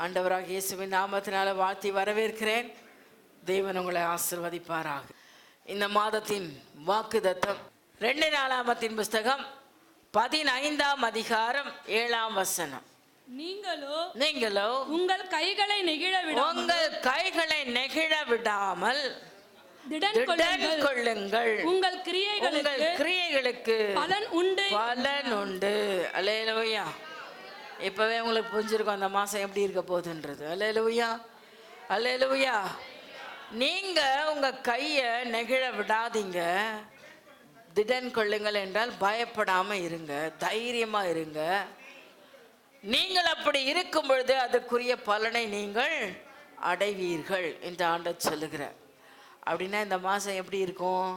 ஆண்டவராக இயேசுவின் நாமத்தினால வாழ்த்தி வரவேற்கிறேன். தேவன் உங்களை ஆசீர்வதிப்பாராக. இந்த மாதத்தின் வாக்குத்தத்தம் 2 நாளாகமத்தின் புஸ்தகம் 15ஆம் அதிகாரம் 7ஆம் வசனம். நீங்களோ உங்கள் கைகளை நெகிழ விடாமல் திடன் கொள்ளுங்கள். உங்கள் கிரியைகளுக்கு பலன் உண்டு. அல்லேலூயா. இப்பவே உங்களுக்கு புரிஞ்சிருக்கும் அந்த மாசம் எப்படி இருக்க போகுதுன்றது. அல்லேலூயா, அல்லேலூயா. நீங்க உங்க கையை நெகிழ விடாதீங்க. திடன் கொள்ளுங்கள் என்றால் பயப்படாம இருங்க, தைரியமா இருங்க. நீங்கள் அப்படி இருக்கும் பொழுது அதற்குரிய பலனை நீங்கள் அடைவீர்கள் என்று ஆண்டவர் சொல்லுகிறார். அப்படின்னா இந்த மாதம் எப்படி இருக்கும்?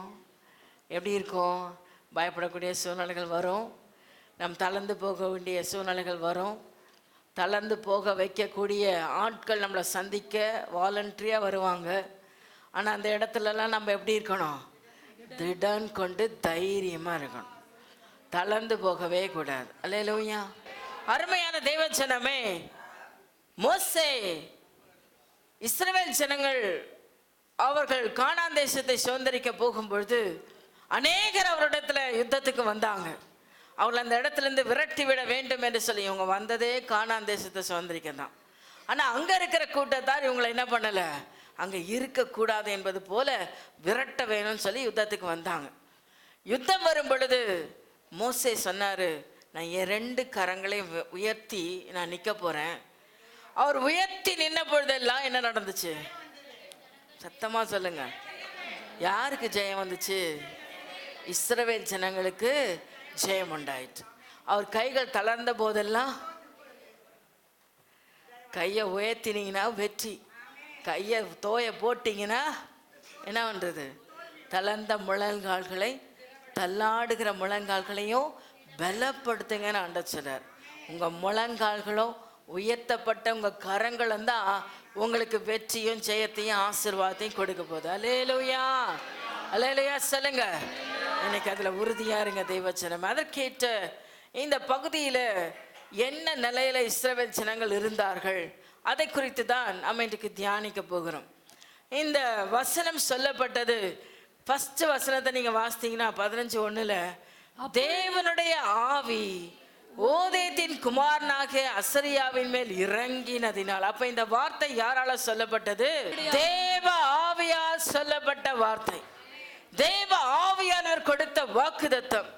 பயப்படக்கூடிய சூழ்நிலைகள் வரும், நம் தளர்ந்து போக வேண்டிய சூழ்நிலைகள் வரும். தளர்ந்து போக வைக்கக்கூடிய ஆட்கள் நம்மளை சந்திக்க வாலண்டரியாக வருவாங்க. ஆனால் அந்த இடத்துலலாம் நம்ம எப்படி இருக்கணும்? திடன் கொண்டு தைரியமாக இருக்கணும், தளர்ந்து போகவே கூடாது. அல்லேலூயா. அருமையான தேவஜனமே, மோசே இஸ்ரவேல் ஜனங்கள் அவர்கள் கானான் தேசத்தை சுதந்திரிக்க போகும்பொழுது அநேகர் அவரிடத்துல யுத்தத்துக்கு வந்தாங்க. அவர்கள் அந்த இடத்துலேருந்து விரட்டி விட வேண்டும் என்று சொல்லி இவங்க வந்ததே கானான் தேசத்தை சுதந்திரிக்க தான். ஆனால் அங்கே இருக்கிற கூட்டத்தார் இவங்களை என்ன பண்ணலை, அங்கே இருக்கக்கூடாது என்பது போல விரட்ட வேணும்னு சொல்லி யுத்தத்துக்கு வந்தாங்க. யுத்தம் வரும் பொழுது மோசே சொன்னார், நான் என் 2 கரங்களையும் உயர்த்தி நான் நிற்க போகிறேன். அவர் உயர்த்தி நின்ன பொழுதெல்லாம் என்ன நடந்துச்சு? சத்தமாக சொல்லுங்க. யாருக்கு ஜெயம் வந்துச்சு? இஸ்ரவேல் ஜனங்களுக்கு ஜெயம் உண்டாயிற்று. அவர் கைகள் தளர்ந்த போதெல்லாம் கையை உயர்த்தினீங்கன்னா வெற்றி, கையை தோய போட்டிங்கன்னா என்ன பண்ணுறது? தளர்ந்த முழங்கால்களை, தள்ளாடுகிற முழங்கால்களையும் பலப்படுத்துங்கன்னு ஆண்டவர் சொல்றார். உங்கள் முழங்கால்களும் உயர்த்தப்பட்ட உங்கள் கரங்களும் தான் உங்களுக்கு வெற்றியும் ஜெயத்தையும் ஆசீர்வாதத்தையும் கொடுக்க போகுது. அல்லேலூயா, அல்லேலூயா சொல்லுங்க. இன்னைக்கு அதில் உறுதியாக இருங்க தெய்வச்சனம். அதற்கேற்ற இந்த பகுதியில் என்ன நிலையில் இஸ்ரவேல் ஜனங்கள் இருந்தார்கள் அதை குறித்து தான் நம்ம இன்றைக்கு தியானிக்க போகிறோம். இந்த வசனம் சொல்லப்பட்டது, ஃபர்ஸ்ட் வசனத்தை நீங்கள் வாசித்தீங்கன்னா 15:1, தேவனுடைய ஆவி ஓதேத்தின் குமாரனாகிய அசரியாவின் மேல் இறங்கினதினால். அப்ப இந்த வார்த்தை யாரால சொல்லப்பட்டது? தேவ ஆவியால் சொல்லப்பட்ட வார்த்தை, தேவ ஆவியானவர் கொடுத்த வாக்குத்தத்தம்.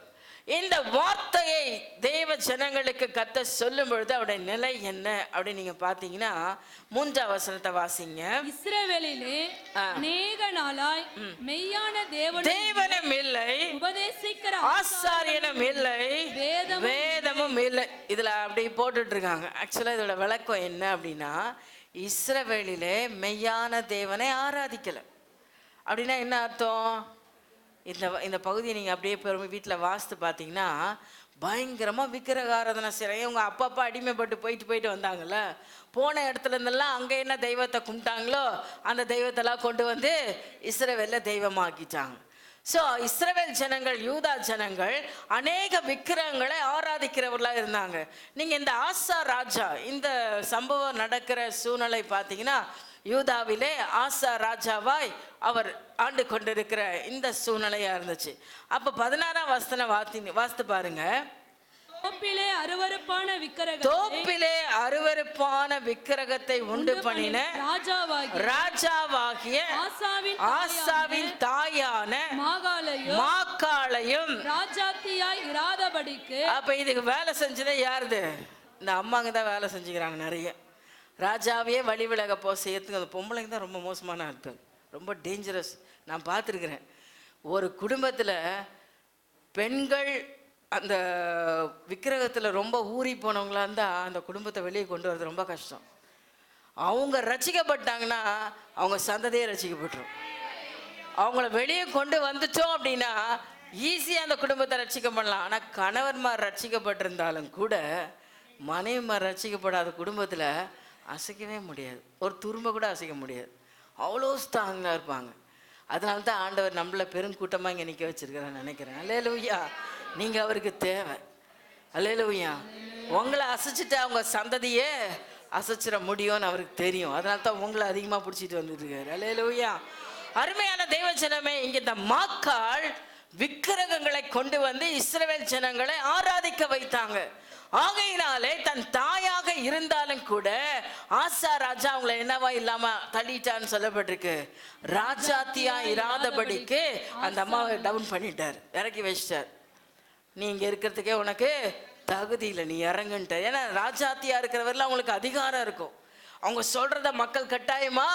இந்த வார்த்தையை தேவ ஜனங்களுக்கு கத்த சொல்லும் பொழுது அவருடைய நிலை என்ன அப்படின்னு நீங்க பாத்தீங்கன்னா 3ஆம் வசனத்தை வாசிங்க. இஸ்ரவேலிலே அநேக நாளாய் மெய்யான தேவனும் இல்லை, உபதேசிக்கிற ஆசாரியனும் இல்லை, வேதமும் இல்லை. இதுல அப்படி போட்டுட்டு இருக்காங்க. ஆக்சுவலா இதோட விளக்கம் என்ன அப்படின்னா, இஸ்ரவேலிலே மெய்யான தேவனை ஆராதிக்கல. அப்படின்னா என்ன அர்த்தம்? இந்த பகுதியை நீங்கள் அப்படியே பெருமை வீட்டில் வாசித்து பார்த்தீங்கன்னா பயங்கரமாக விக்கிரக ஆராதனை செய்கிறாங்க. இவங்க அப்பப்போ அடிமைப்பட்டு போயிட்டு வந்தாங்கல்ல, போன இடத்துல இருந்தெல்லாம் அங்கே என்ன தெய்வத்தை கும்பிட்டாங்களோ அந்த தெய்வத்தெல்லாம் கொண்டு வந்து இஸ்ரவேலில் தெய்வமாக்கிட்டாங்க. ஸோ இஸ்ரவேல் ஜனங்கள், யூதா ஜனங்கள் அநேக விக்கிரகங்களை ஆராதிக்கிறவர்களாக இருந்தாங்க. நீங்கள் இந்த ஆசா ராஜா, இந்த சம்பவம் நடக்கிற சூழ்நிலை பார்த்தீங்கன்னா யூதாவிலே ஆசா ராஜாவாய் அவர் ஆண்டு கொண்டிருக்கிற இந்த சூழ்நிலையா இருந்துச்சு. அப்ப 16ஆம் வசனம் வாசித்து பாருங்க. தோப்பிலே அருவருப்பான விக்கிரகத்தை உண்டு பண்ணின ராஜாவாகிய ஆசாவின் தாயான மாக்காளையும் ராஜாத்தியாய் இராதபடிக்கு. அப்ப இதுக்கு வேலை செஞ்சதே யாருது? இந்த அம்மாங்க தான் வேலை செஞ்சுக்கிறாங்க. நிறைய ராஜாவையே வழி விலக செய்யறதுக்கு அந்த பொம்பளைங்க தான் ரொம்ப மோசமான ஆட்கள், ரொம்ப டேஞ்சரஸ். நான் பார்த்துருக்குறேன். ஒரு குடும்பத்தில் பெண்கள் அந்த விக்கிரகத்தில் ரொம்ப ஊறி போனவங்களா இருந்தால் அந்த குடும்பத்தை வெளியே கொண்டு வரது ரொம்ப கஷ்டம். அவங்க ரசிக்கப்பட்டாங்கன்னா அவங்க சந்ததியே ரசிக்கப்பட்டுரும். அவங்கள வெளியே கொண்டு வந்துட்டோம் அப்படின்னா ஈஸியாக அந்த குடும்பத்தை ரட்சிக்க பண்ணலாம். ஆனால் கணவன்மார் ரட்சிக்கப்பட்டிருந்தாலும் கூட மனைவிமார் ரட்சிக்கப்படாத குடும்பத்தில் அசைக்கவே முடியாது, ஒரு துரும்ப கூட அசைக்க முடியாது. அவ்வளோ ஸ்ட்ராங்காக இருப்பாங்க. அதனால தான் ஆண்டவர் நம்மளை பெருங்கூட்டமாக இங்கே நிற்க வச்சிருக்கிறேன்னு நினைக்கிறேன். அல்லேலூயா. நீங்கள் அவருக்கு தேவை. அல்லேலூயா. உங்களை அசைச்சிட்டு அவங்க சந்ததியே அசைச்சிட முடியும்னு அவருக்கு தெரியும். அதனால தான் உங்களை அதிகமாக பிடிச்சிட்டு வந்துட்டு இருக்காரு. அல்லேலூயா. அருமையான தெய்வ ஜனமே, இங்க இந்த மாக்காள் விக்கிரகங்களை கொண்டு வந்து இஸ்ரவேல் ஜனங்களை ஆராதிக்க வைத்தாங்க. ஆகையினாலே தன் தாயாக இருந்தாலும் கூட ஆசா ராஜா அவங்களை என்னவா இல்லாம தள்ளிட்டான்னு சொல்லப்பட்டிருக்கு. ராஜாத்தியா இராதபடிக்கு அந்த அம்மாவை டவுன் பண்ணிட்டார், இறக்கி வச்சிட்டார். நீ இங்க இருக்கிறதுக்கே உனக்கு தகுதி இல்லை, நீ இறங்குன்ட்ட. ஏன்னா ராஜாத்தியா இருக்கிறவரில் அவங்களுக்கு அதிகாரம் இருக்கும். அவங்க சொல்றத மக்கள் கட்டாயமா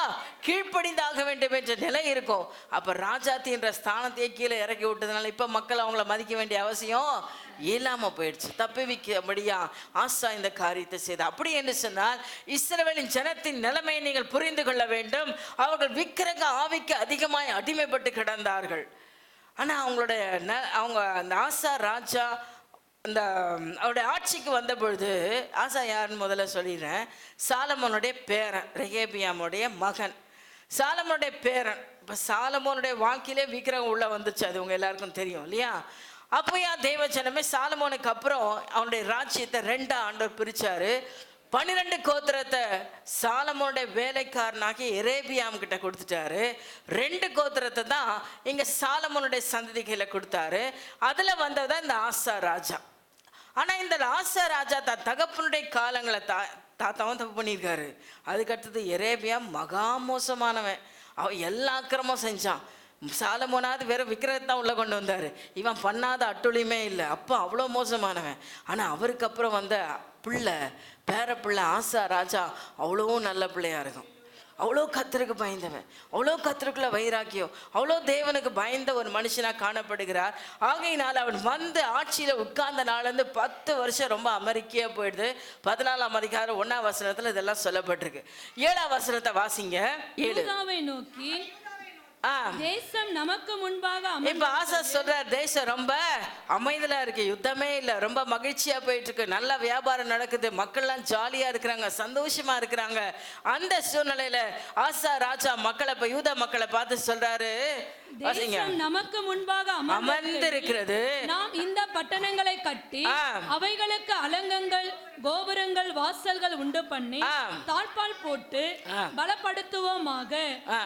கீழ்ப்படிந்தாக வேண்டும் என்ற நிலை இருக்கும். அப்ப ராஜாத்தி என்ற ஸ்தானத்தையே கீழே இறக்கி விட்டதுனால இப்ப மக்கள் அவங்கள மதிக்க வேண்டிய அவசியம் இல்லாம போயிடுச்சு. தப்பிவிக்கும்படியா ஆசா இந்த காரியத்தை செய்த. அப்படி என்று சொன்னால் இஸ்ரவேலின் ஜனத்தின் நிலைமையை நீங்கள் புரிந்து கொள்ள வேண்டும். அவர்கள் விக்கிரக ஆவிக்கு அதிகமாய் அடிமைப்பட்டு கிடந்தார்கள். ஆனா அவங்க அந்த ஆசா ராஜா அந்த அவருடைய ஆட்சிக்கு வந்த பொழுது, ஆசா யாருன்னு முதல்ல சொல்லிடுறேன். சாலமோனுடைய பேரன், ரெகேபியாமுடைய மகன், சாலமோனுடைய பேரன். இப்போ சாலமோனுடைய வாழ்க்கையிலே விக்கிரகம் உள்ள வந்துச்சு, அது உங்க எல்லாருக்கும் தெரியும் இல்லையா? அப்போயா தேவ ஜனமே சாலமோனுக்கு அப்புறம் அவனுடைய ராஜ்யத்தை 2 ஆண்டவர் பிரிச்சாரு. 12 கோத்திரத்தை சாலமோனுடைய வேலைக்காரனாகி எரேபியாம் கிட்ட கொடுத்துட்டாரு. 2 கோத்திரத்தை தான் இங்க சாலமோனுடைய சந்ததிகளை கொடுத்தாரு. அதுல வந்ததான் இந்த ஆசா ராஜா. ஆனா இந்த ஆசா ராஜா தான் தகப்பனுடைய காலங்களை தாத்தாவும் தப்பு பண்ணியிருக்காரு. அதுக்கடுத்தது எரேபியா மகா மோசமானவன். அவன் எல்லா அக்கிரமும் செஞ்சான். சாலமோனாவது வேற விக்கிரகத்தை தான் உள்ள கொண்டு வந்தாரு. இவன் பண்ணாத அட்டுழியுமே இல்லை. அப்போ அவ்வளோ மோசமானவன். ஆனா அவருக்கு அப்புறம் வந்த பேர பிள்ளை ஆசா ராஜா அவ்வளோ நல்ல பிள்ளையா இருக்கும். அவ்வளோ கர்த்தருக்கு பயந்தவன், அவ்வளோ கர்த்தருக்குள்ள வைராக்கியம், அவ்வளோ தேவனுக்கு பயந்த ஒரு மனுஷனாக காணப்படுகிறார். ஆகையினால் அவன் வந்து ஆட்சியில் உட்கார்ந்த நாள்லேருந்து 10 வருஷம் ரொம்ப அமெரிக்கையாக போயிடுது. 14ஆம் அதிகாரம் 1ஆம் வசனத்தில் இதெல்லாம் சொல்லப்பட்டிருக்கு. 7ஆம் வசனத்தை வாசிங்க. 7 நோக்கி தேசம் நமக்கு முன்பாக இப்ப ஆசா சொல்ற தேசம் ரொம்ப அமைதியா இருக்கு, யுத்தமே இல்ல, ரொம்ப மகிழ்ச்சியா போயிட்டு இருக்கு, நல்ல வியாபாரம் நடக்குது, மக்கள் எல்லாம் ஜாலியா இருக்கிறாங்க, சந்தோஷமா இருக்கிறாங்க. அந்த சூழ்நிலையில ஆசா ராஜா யூத மக்களை பார்த்து சொல்றாரு, நமக்கு முன்பாக அமர்ந்திருக்கிறது, நாம் இந்த பட்டணங்களை கட்டி அவைகளுக்கு அலங்கங்கள், கோபுரங்கள், வாசல்கள் உண்டு பண்ணி தாழ்பால் போட்டு பலப்படுத்துவோமாக.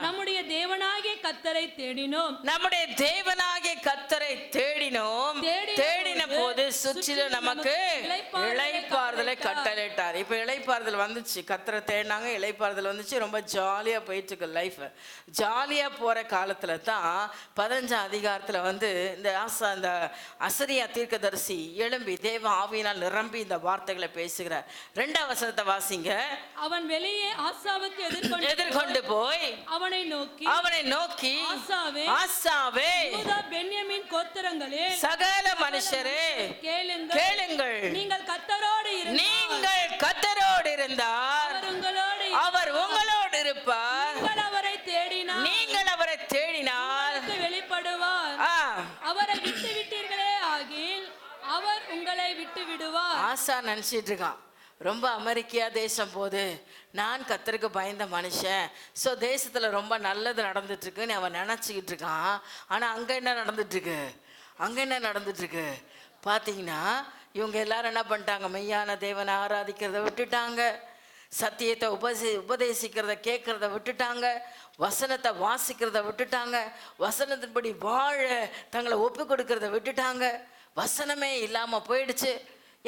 நம்முடைய தேவனாகிய கர்த்தரை தேடினோம், நம்முடைய தேவனாகிய கர்த்தரை தேடினோம், தேடின போது சுற்றிலும் நமக்கு இளைப்பாறுதலை கட்டளையிட்டார். இப்ப இளைப்பாறுதல் வந்துச்சு, கர்த்தரை தேடினாங்க, இளைப்பாறுதல் வந்துச்சு, ரொம்ப ஜாலியா போயிட்டு இருக்கு லைஃப். ஜாலியா போற காலத்துல தான் 15ஆம் அதிகாரத்துல வந்து இந்த அசரியா தீர்க்கதரிசி எழும்பி தேவ ஆவியினால் நிரம்பி இந்த வார்த்தைகளை பேசுகிறார். 2ஆம் வசனத்தை வாசிங்க. அவன் வெளியே ஆசாவுக்கு எதிர்கொண்டு போய் அவனை நோக்கி ஆசாவே, பென்யமீன் கோத்திரங்களே, சகல மனுஷரே கேளுங்கள், நீங்கள் கர்த்தரோடு இருந்தால் அவர் உங்களோடு இருப்பார், நீங்கள் அவரை தேடினால் வெளிப்படுவார், அவரை விட்டு விட்டீர்களே ஆகில் அவர் உங்களை விட்டு விடுவார். ஆசா நினைச்சிட்டு இருக்கான், ரொம்ப அமெரிக்கா தேசம் போது, நான் கர்த்தருக்கு பயந்த மனுஷன், ஸோ தேசத்துல ரொம்ப நல்லது நடந்துட்டு இருக்குன்னு அவன் நினைச்சுக்கிட்டு இருக்கான். ஆனா அங்க என்ன நடந்துட்டு இருக்கு பாத்தீங்கன்னா, இவங்க எல்லாரும் என்ன பண்ணிட்டாங்க, மெய்யான தேவனை ஆராதிக்கிறத விட்டுட்டாங்க, சத்தியத்தை உபதேசிக்கிறத கேட்கறத விட்டுட்டாங்க, வசனத்தை வாசிக்கிறத விட்டுட்டாங்க, வசனத்தின்படி வாழ தங்களை ஒப்பு கொடுக்கறத விட்டுட்டாங்க. வசனமே இல்லாம போயிடுச்சு.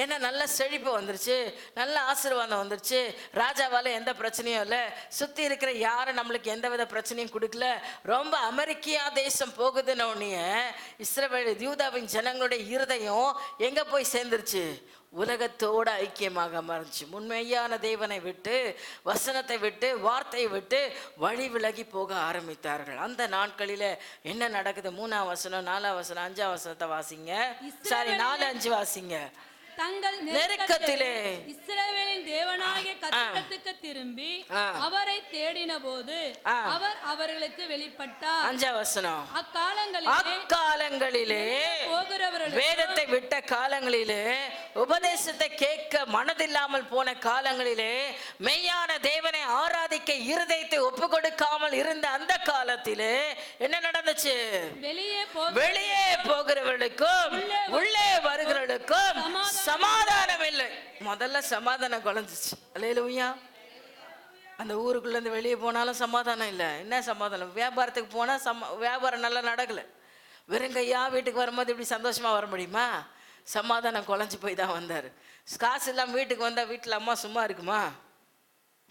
ஏன்னா நல்ல செழிப்பு வந்துருச்சு, நல்ல ஆசீர்வாதம் வந்துருச்சு, ராஜாவால எந்த பிரச்சனையும் இல்லை, சுற்றி இருக்கிற யாரும் நம்மளுக்கு எந்த வித பிரச்சனையும் கொடுக்கல. ரொம்ப அமெரிக்கா தேசம் போகுதுன்னு உடனே இஸ்ரவேல் யூதாவின் ஜனங்களுடைய இருதயம் எங்கே போய் சேர்ந்துருச்சு, உலகத்தோட ஐக்கியமாக மாறிச்சு. உண்மையான தேவனை விட்டு, வசனத்தை விட்டு, வார்த்தையை விட்டு வழி விலகி போக ஆரம்பித்தார்கள். அந்த நாட்களில என்ன நடக்குது? 3ஆம் வசனம், 4ஆம் வசனம், 5ஆம் வசனத்தை வாசிங்க. 4-5 வாசிங்க. தங்கள் நெருக்கத்திலே இஸ்ரவேலின் தேவனாகிய கர்த்தருக்கு திரும்பி அவரை தேடின போது அவர் அவர்களுக்கு வெளிப்பட்டார். 5ஆம் வசனம். அக்காலங்களிலே வேதத்தை விட்ட காலங்களிலே, உபதேசத்தை கேட்க மனதில்லாமல் போன காலங்களிலே, மெய்யான தேவனை ஆராதிக்க இருதயத்தை ஒப்பு கொடுக்காமல் இருந்த அந்த காலத்திலே என்ன நடந்துச்சு? வெளியே போகிறவர்களுக்கும் உள்ளே வருகிறவர்களுக்கும் சமாதானம் இல்லை. முதல்ல சமாதானம் குறைஞ்சிச்சு. அல்லேலூயா. அந்த ஊருக்குள்ளேருந்து வெளியே போனாலும் சமாதானம் இல்லை. என்ன சமாதானம்? வியாபாரத்துக்கு போனால் வியாபாரம் நல்லா நடக்கலை. வெறுங்கையா வீட்டுக்கு வரும்போது இப்படி சந்தோஷமாக வர முடியுமா? சமாதானம் குலைஞ்சி போய் தான் வந்தார். காசு இல்லாமல் வீட்டுக்கு வந்தால் வீட்டில் அம்மா சும்மா இருக்குமா?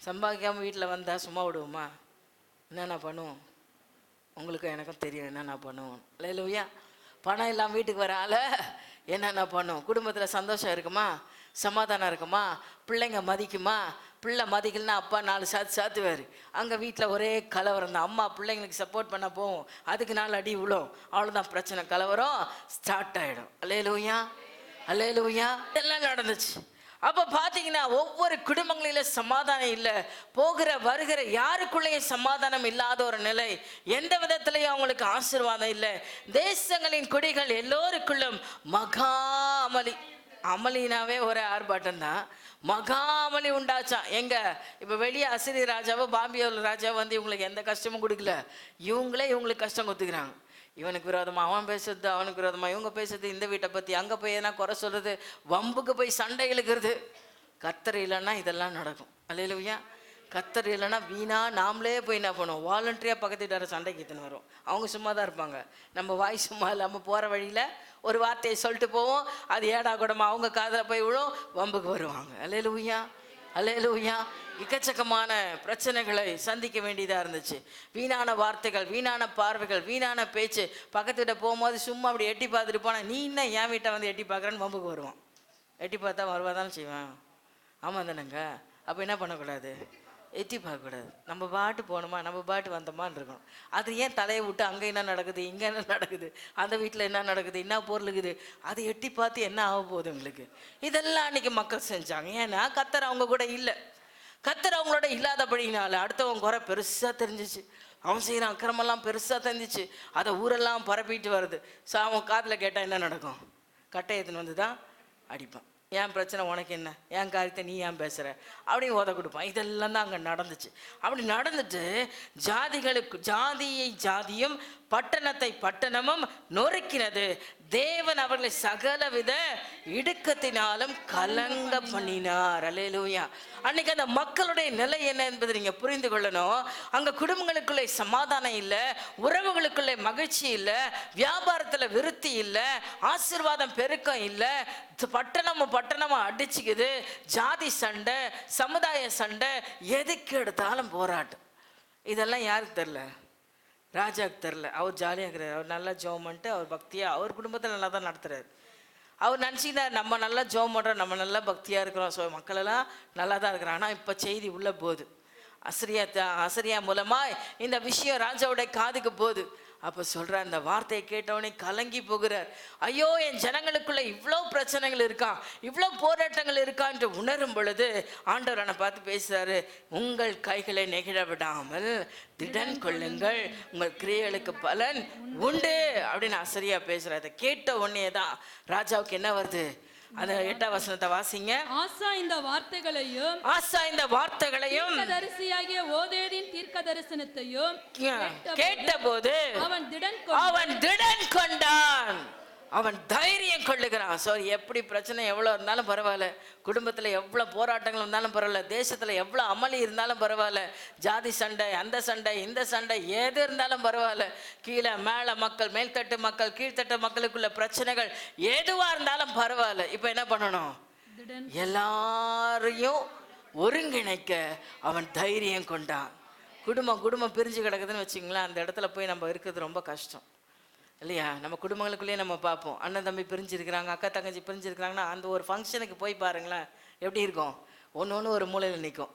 சம்பாதிக்காமல் வீட்டில் வந்தால் சும்மா விடுவோமா? என்னென்ன பண்ணுவோம்? உங்களுக்கும் எனக்கும் தெரியும் என்னென்ன பண்ணுவோம். அல்லேலூயா. பணம் இல்லாமல் வீட்டுக்கு வர ஆள என்னென்ன பண்ணுவோம்? குடும்பத்தில் சந்தோஷம் இருக்குமா? சமாதானம் இருக்குமா? பிள்ளைங்க மதிக்குமா? பிள்ளை மதிக்கலன்னா அப்பா 4 சாத்துவார். அங்கே வீட்டில் ஒரே கலவரம் தான். அம்மா பிள்ளைங்களுக்கு சப்போர்ட் பண்ண போவோம், அதுக்கு 4 அடி விழும். அவ்வளோதான் பிரச்சனை, கலவரம் ஸ்டார்ட் ஆகிடும். அல்லேலூயா, அல்லேலூயா. இதெல்லாம் நடந்துச்சு. அப்போ பார்த்தீங்கன்னா ஒவ்வொரு குடும்பங்களிலும் சமாதானம் இல்லை. போகிற வருகிற யாருக்குள்ளேயும் சமாதானம் இல்லாத ஒரு நிலை. எந்த விதத்திலையும் அவங்களுக்கு ஆசீர்வாதம் இல்லை. தேசங்களின் குடிகள் எல்லோருக்குள்ளும் மகா அமளி. அமளினாவே ஒரு ஆர்ப்பாட்டம் தான். மகாமலி உண்டாச்சான். எங்க இப்போ வெளியே அசிரி ராஜாவோ பாம்பியோல் ராஜாவோ வந்து இவங்களுக்கு எந்த கஷ்டமும் கொடுக்கல. இவங்களே இவங்களுக்கு கஷ்டம் கொடுத்துக்கிறாங்க. இவனுக்கு விரோதமாக அவன் பேசுறது, அவனுக்கு விரோதமாக இவங்க பேசுறது, இந்த வீட்டை பற்றி அங்கே போய் எதனா குறை சொல்கிறது, வம்புக்கு போய் சண்டை இழுக்கிறது. கர்த்தர் இல்லைன்னா இதெல்லாம் நடக்கும். அல்லேலூயா. கர்த்தர் இல்லைன்னா வீணா நாமளே போய் என்ன பண்ணுவோம்? வாலண்டரியாக பக்கத்து வீட்டார சண்டைக்கு எத்துன்னு வரும். அவங்க சும்மா தான் இருப்பாங்க. நம்ம வாய் சும்மா இல்லாமல் போகிற வழியில் ஒரு வார்த்தையை சொல்லிட்டு போவோம், அது ஏடா கூடமா அவங்க காதில் போய் விழும், வம்புக்கு வருவாங்க. அல்லேலூயா, அல்லேலூயா. எக்கச்சக்கமான பிரச்சனைகளை சந்திக்க வேண்டியதாக இருந்துச்சு. வீணான வார்த்தைகள், வீணான பார்வைகள், வீணான பேச்சு. பக்கத்து வீட்டை போகும்போது சும்மா அப்படி எட்டி பார்த்துட்டு போனால், நீ இன்னும் என் வீட்டை வந்து எட்டி பார்க்குறேன்னு வம்புக்கு வருவான். எட்டி பார்த்தா வருவாதானே செய்வான். ஆமாம் தானேங்க. அப்போ என்ன பண்ணக்கூடாது? எட்டி பார்க்கக்கூடாது. நம்ம பாட்டு போகணுமா, நம்ம பாட்டு வந்தோமான்னு இருக்கணும். அது ஏன் தலையை விட்டு அங்கே என்ன நடக்குது, இங்கே என்ன நடக்குது, அந்த வீட்டில் என்ன நடக்குது, என்ன பொருள் இருக்குது, அதை எட்டி பார்த்து என்ன ஆக போகுது உங்களுக்கு? இதெல்லாம் அன்றைக்கி மக்கள் செஞ்சாங்க. ஏன்னா கர்த்தர் அவங்க கூட இல்லை. கர்த்தர் அவங்களோட இல்லாதபடினால அடுத்தவங்க குறை பெருசாக தெரிஞ்சிச்சு. அவன் செய்கிற அக்கிரமெல்லாம் பெருசாக தெரிஞ்சிச்சு. அதை ஊரெல்லாம் பரப்பிட்டு வருது. ஸோ அவன் காதில் கேட்டால் என்ன நடக்கும்? கட்டை எடுத்துன்னு வந்து தான் அடிப்பான். என் பிரச்சனை உனக்கு என்ன, என் காரியத்தை நீ ஏன் பேசுகிற அப்படின்னு உத கொடுப்பான். இதெல்லாம் தான் அங்கே நடந்துச்சு. அப்படி நடந்துட்டு ஜாதிகளுக்கு ஜாதியை ஜாதியும் பட்டணத்தை பட்டணமும் நொறுக்கினது. தேவன் அவர்களை சகலவித இடுக்கத்தினாலும் கலங்க பண்ணினார். அல்லேலூயா. அன்னைக்கு அந்த மக்களுடைய நிலை என்ன என்பதை நீங்க புரிந்து கொள்ளணும். அங்க குடும்பங்களுக்குள்ளே சமாதானம் இல்லை, உறவுகளுக்குள்ளே மகிழ்ச்சி இல்லை, வியாபாரத்துல விருத்தி இல்லை, ஆசீர்வாதம் பெருக்கம் இல்லை. பட்டணமும் அடிச்சுக்குது. ஜாதி சண்டை, சமுதாய சண்டை, எதுக்கு எடுத்தாலும் போராட்டம். இதெல்லாம் யாருக்கு தெரில? ராஜாவுக்கு தெரில. அவர் ஜாலியாக இருக்கிறார். அவர் நல்லா ஜெபம் பண்ணிட்டு அவர் பக்தியாக அவர் குடும்பத்தை நல்லா தான் நடத்துகிறார். அவர் நினச்சிக்கிட்டார் நம்ம நல்லா ஜெபம் பண்ணுறோம், நம்ம நல்லா பக்தியாக இருக்கிறோம், ஸோ மக்களெல்லாம் நல்லா தான் இருக்கிறோம். ஆனால் இப்போ செய்தி உள்ளே போகுது. அசரியா மூலமாக இந்த விஷயம் ராஜாவுடைய காதுக்கு போகுது. அப்போ சொல்கிறார், இந்த வார்த்தையை கேட்டவனே கலங்கி போகிறார். ஐயோ, என் ஜனங்களுக்குள்ள இவ்வளோ பிரச்சனைகள் இருக்கா, இவ்வளோ போராட்டங்கள் இருக்கான்னு உணரும் பொழுது ஆண்டவர் என்னை பார்த்து பேசுகிறாரு. உங்கள் கைகளை நெகிழ விடாமல் திடன் கொள்ளுங்கள், உங்கள் கிரியைகளுக்கு பலன் உண்டு அப்படின்னு அசரியா பேசுகிறார். அதை கேட்ட உடனே தான் ராஜாவுக்கு என்ன வருது? அந்த 8ஆம் வசனத்தை வாசிங்க. ஆசா இந்த வார்த்தைகளையும் தீர்க்கதரிசியாகிய ஓதேதின் தீர்க்க தரிசனத்தையும் கேட்டபோது அவன் திடன் கொண்டான். அவன் தைரியம் கொள்ளுகிறான். ஸோ எப்படி பிரச்சனை எவ்வளோ இருந்தாலும் பரவாயில்ல, குடும்பத்தில் எவ்வளோ போராட்டங்கள் இருந்தாலும் பரவாயில்ல, தேசத்தில் எவ்வளோ அமளி இருந்தாலும் பரவாயில்ல, ஜாதி சண்டை, அந்த சண்டை, இந்த சண்டை, எது இருந்தாலும் பரவாயில்ல, கீழே மேலே மக்கள், மேல்தட்டு மக்கள், கீழ்த்தட்டு மக்களுக்குள்ள பிரச்சனைகள் எதுவாக இருந்தாலும் பரவாயில்ல. இப்போ என்ன பண்ணணும்? எல்லாரையும் ஒருங்கிணைக்க அவன் தைரியம் கொண்டான். குடும்பம் பிரிஞ்சு கிடக்குதுன்னு வச்சுங்களேன், அந்த இடத்துல போய் நம்ம இருக்கிறது ரொம்ப கஷ்டம் இல்லையா? நம்ம குடும்பங்களுக்குள்ளேயே நம்ம பார்ப்போம், அண்ணன் தம்பி பிரிஞ்சிருக்கிறாங்க, அக்கா தங்கச்சி பிரிஞ்சிருக்கிறாங்கன்னா அந்த ஒரு ஃபங்க்ஷனுக்கு போய் பாருங்களேன் எப்படி இருக்கும். ஒன்று ஒரு மூலையில் நிற்கும்.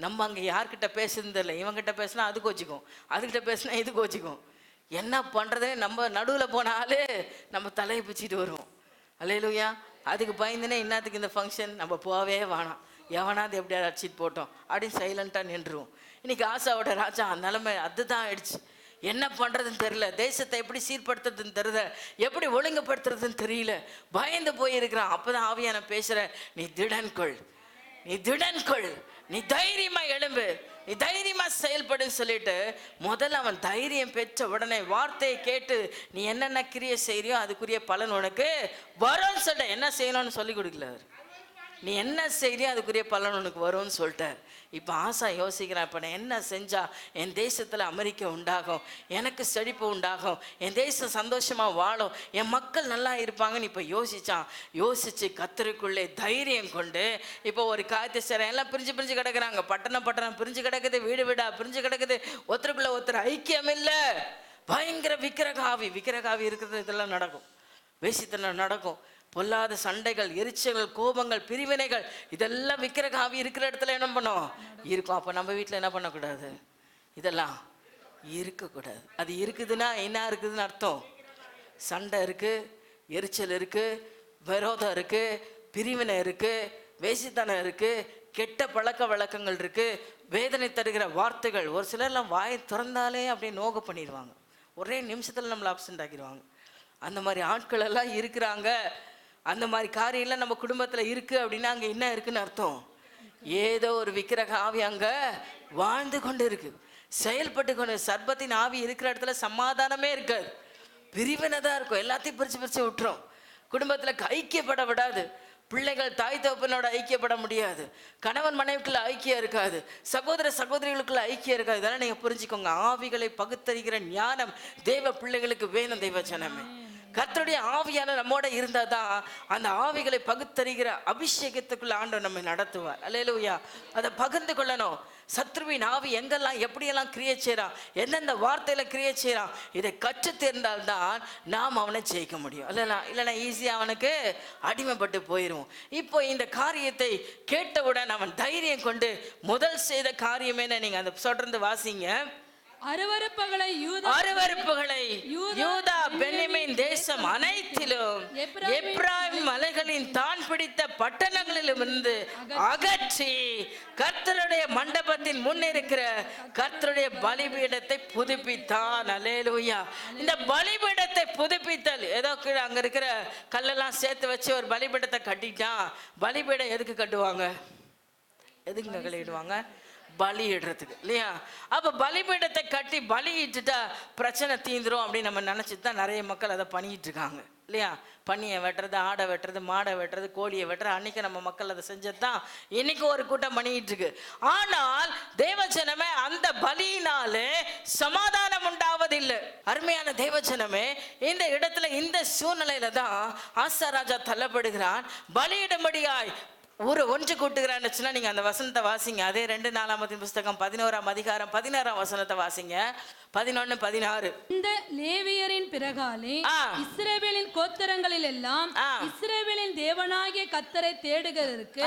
நம்ம அங்கே யார்கிட்ட பேசுறது இல்லை. இவங்ககிட்ட பேசினா அது கோச்சிக்கும், அதுக்கிட்ட பேசினா இது கோச்சிக்கும். என்ன பண்ணுறது? நம்ம நடுவில் போனாலே நம்ம தலையை பிச்சுட்டு வருவோம். அல்லேலூயா. அதுக்கு பயந்துனே இன்னத்துக்கு இந்த ஃபங்க்ஷன் நம்ம போகவே வேணாம், எவனாவது எப்படியாவது அடிச்சிட்டு போட்டோம் அப்படின்னு சைலண்ட்டாக நின்றுவோம். இன்றைக்கி ஆசாவோட ராஜா அந்த நிலைமை அதுதான் ஆயிடுச்சு. என்ன பண்ணுறதுன்னு தெரியல, தேசத்தை எப்படி சீர்படுத்துறதுன்னு தெரியல, எப்படி ஒழுங்குபடுத்துறதுன்னு தெரியல, பயந்து போயிருக்கிறான். அப்போ தான் ஆவியான பேசுகிற, நீ திடன் கொள், நீ தைரியமாக எழும்பு, நீ தைரியமாக செயல்படுன்னு சொல்லிட்டு முதல்ல அவன் தைரியம் பெற்ற உடனே வார்த்தையை கேட்டு நீ என்னென்ன கிரியை செய்கிறியோ அதுக்குரிய பலன் உனக்கு வரும்னு சொல்லிட்டு என்ன செய்யணும்னு சொல்லி கொடுக்கல. அவர் நீ என்ன செய்றியோ அதுக்குரிய பலன் உனக்கு வரும்னு சொல்லிட்டார். இப்போ ஆசா யோசிக்கிறான், இப்போ நான் என்ன செஞ்சால் என் தேசத்தில் அமெரிக்கா உண்டாகும், எனக்கு செழிப்பு உண்டாகும், என் தேசம் சந்தோஷமாக வாழும், என் மக்கள் நல்லா இருப்பாங்கன்னு இப்போ யோசித்து கர்த்தருக்குள்ளே தைரியம் கொண்டு இப்போ ஒரு காரியத்தை செய்கிறேன். எல்லாம் பிரிஞ்சு கிடக்குறாங்க, பட்டணம் பிரிஞ்சு கிடக்குது, வீடா பிரிஞ்சு கிடக்குது, ஒருத்தருக்குள்ள ஒருத்தர் ஐக்கியம் இல்லை. பயங்கர விக்கிரகாவி இருக்கிறது, இதெல்லாம் நடக்கும், வேசித்தனம் நடக்கும், பொல்லாத சண்டைகள், எரிச்சல்கள், கோபங்கள், பிரிவினைகள், இதெல்லாம் விக்கிரகாவி இருக்கிற இடத்துல என்ன பண்ணும் இருக்கும். அப்போ நம்ம வீட்டில் என்ன பண்ணக்கூடாது, இதெல்லாம் இருக்கக்கூடாது. அது இருக்குதுன்னா என்ன இருக்குதுன்னு அர்த்தம், சண்டை இருக்குது, எரிச்சல் இருக்குது, விரோதம் இருக்குது, பிரிவினை இருக்குது, வேசித்தனம் இருக்குது, கெட்ட பழக்க வழக்கங்கள் இருக்குது, வேதனை தருகிற வார்த்தைகள். ஒரு சிலர்லாம் வாயை திறந்தாலே அப்படியே நோக பண்ணிடுவாங்க, ஒரே நிமிஷத்தில் நம்மளை அப்சென்ட் ஆக்கிடுவாங்க. அந்த மாதிரி ஆட்கள் எல்லாம் இருக்கிறாங்க. அந்த மாதிரி காரியம்லாம் நம்ம குடும்பத்தில் இருக்குது அப்படின்னா அங்கே என்ன இருக்குன்னு அர்த்தம், ஏதோ ஒரு விக்கிரக ஆவி அங்கே வாழ்ந்து கொண்டு இருக்கு, செயல்பட்டு கொண்டு. சர்பத்தின் ஆவி இருக்கிற இடத்துல சமாதானமே இருக்காது, பிரிவினை தான் இருக்கும், எல்லாத்தையும் பிரித்து விட்டுரும். குடும்பத்தில் ஐக்கியப்பட விடாது, பிள்ளைகள் தாய் தகப்பனோட ஐக்கியப்பட முடியாது, கணவன் மனைவிக்குள்ள ஐக்கியம் இருக்காது, சகோதரிகளுக்குள்ள ஐக்கியம் இருக்காது. இதெல்லாம் நீங்கள் புரிஞ்சுக்கோங்க. ஆவிகளை பகுத்தறிகிற ஞானம் தேவ பிள்ளைகளுக்கு வேணும். தெய்வ ஜனமே, கர்த்தருடைய ஆவியான நம்மோட இருந்தால் தான் அந்த ஆவிகளை பகுத்தறிகிற அபிஷேகத்துக்குள்ள ஆண்டவர் நம்மை நடத்துவார். அல்லேலூயா. அதை பகிர்ந்து கொள்ளணும். சத்ருவின் ஆவி எங்கெல்லாம் எப்படியெல்லாம் கிரியேட் செய்கிறான், எந்தெந்த வார்த்தையில் கிரியேட் செய்கிறான், இதை கற்று தெரிந்தால்தான் நாம் அவனை ஜெயிக்க முடியும். இல்லைனா ஈஸியாக அவனுக்கு அடிமைப்பட்டு போயிடுவோம். இப்போ இந்த காரியத்தை கேட்டவுடன் அவன் தைரியம் கொண்டு முதல் செய்த காரியமே, நீங்கள் அந்த தொடர்ந்து வாசிங்க. அருவருப்புகளை யூதா பென்யமீன் தேசம் அனைத்திலும் எப்பிராயீம் மலைகளின் தான் பிடித்த பட்டணங்களிலிருந்து அகற்றி கர்த்தருடைய மண்டபத்தின் முன் இருக்கிற கர்த்தருடைய பலிபீடத்தை புதுப்பித்தான். அல்லேலூயா. இந்த பலிபீடத்தை புதுப்பித்தல் ஏதோ அங்க இருக்கிற கல்லெல்லாம் சேர்த்து வச்சு ஒரு பலிபீடத்தை கட்டிட்டான். பலிபீடம் எதுக்கு கட்டுவாங்க, எதுக்குங்க கட்டிடுவாங்க, பலியிடுறதுக்கு இல்லையா? அப்போ பலிபீடத்தை கட்டி பலியிட்டுட்டா பிரச்சனை தீந்துரும் அப்படின்னு நம்ம நினச்சிட்டு தான் நிறைய மக்கள் அதை பண்ணிட்டு இருக்காங்க இல்லையா? பன்னியை வெட்டுறது, ஆடை வெட்டுறது, மாடை வெட்டுறது, கோழியை வெட்டுறது. அன்னைக்கு நம்ம மக்கள் அதை செஞ்சது தான் இன்னைக்கு ஒரு கூட்டம் பண்ணிட்டு இருக்கு. ஆனால் தேவஜனமே, அந்த பலியினாலே சமாதானம் உண்டாவதில்லை. அருமையான தேவஜனமே, இந்த இடத்துல இந்த சூழ்நிலையில தான் ஆசா ராஜா தள்ளப்படுகிறான். பலியிடும்படியாய் ஒன்று கூட்டுகிறான்னு நீங்க அந்த வசனத்தை வாசிங்க. அதே 2 நாளாகமத்தின் புஸ்தகம் 11ஆம் அதிகாரம் 16ஆம் வசனத்தை வாசிங்க. 11, 16. இந்த லேவியரின் பிறகாலே இஸ்ரவேலின் கோத்திரங்களில் எல்லாம் இஸ்ரவேலின் தேவனாகிய கர்த்தரை தேடுகிறதற்கு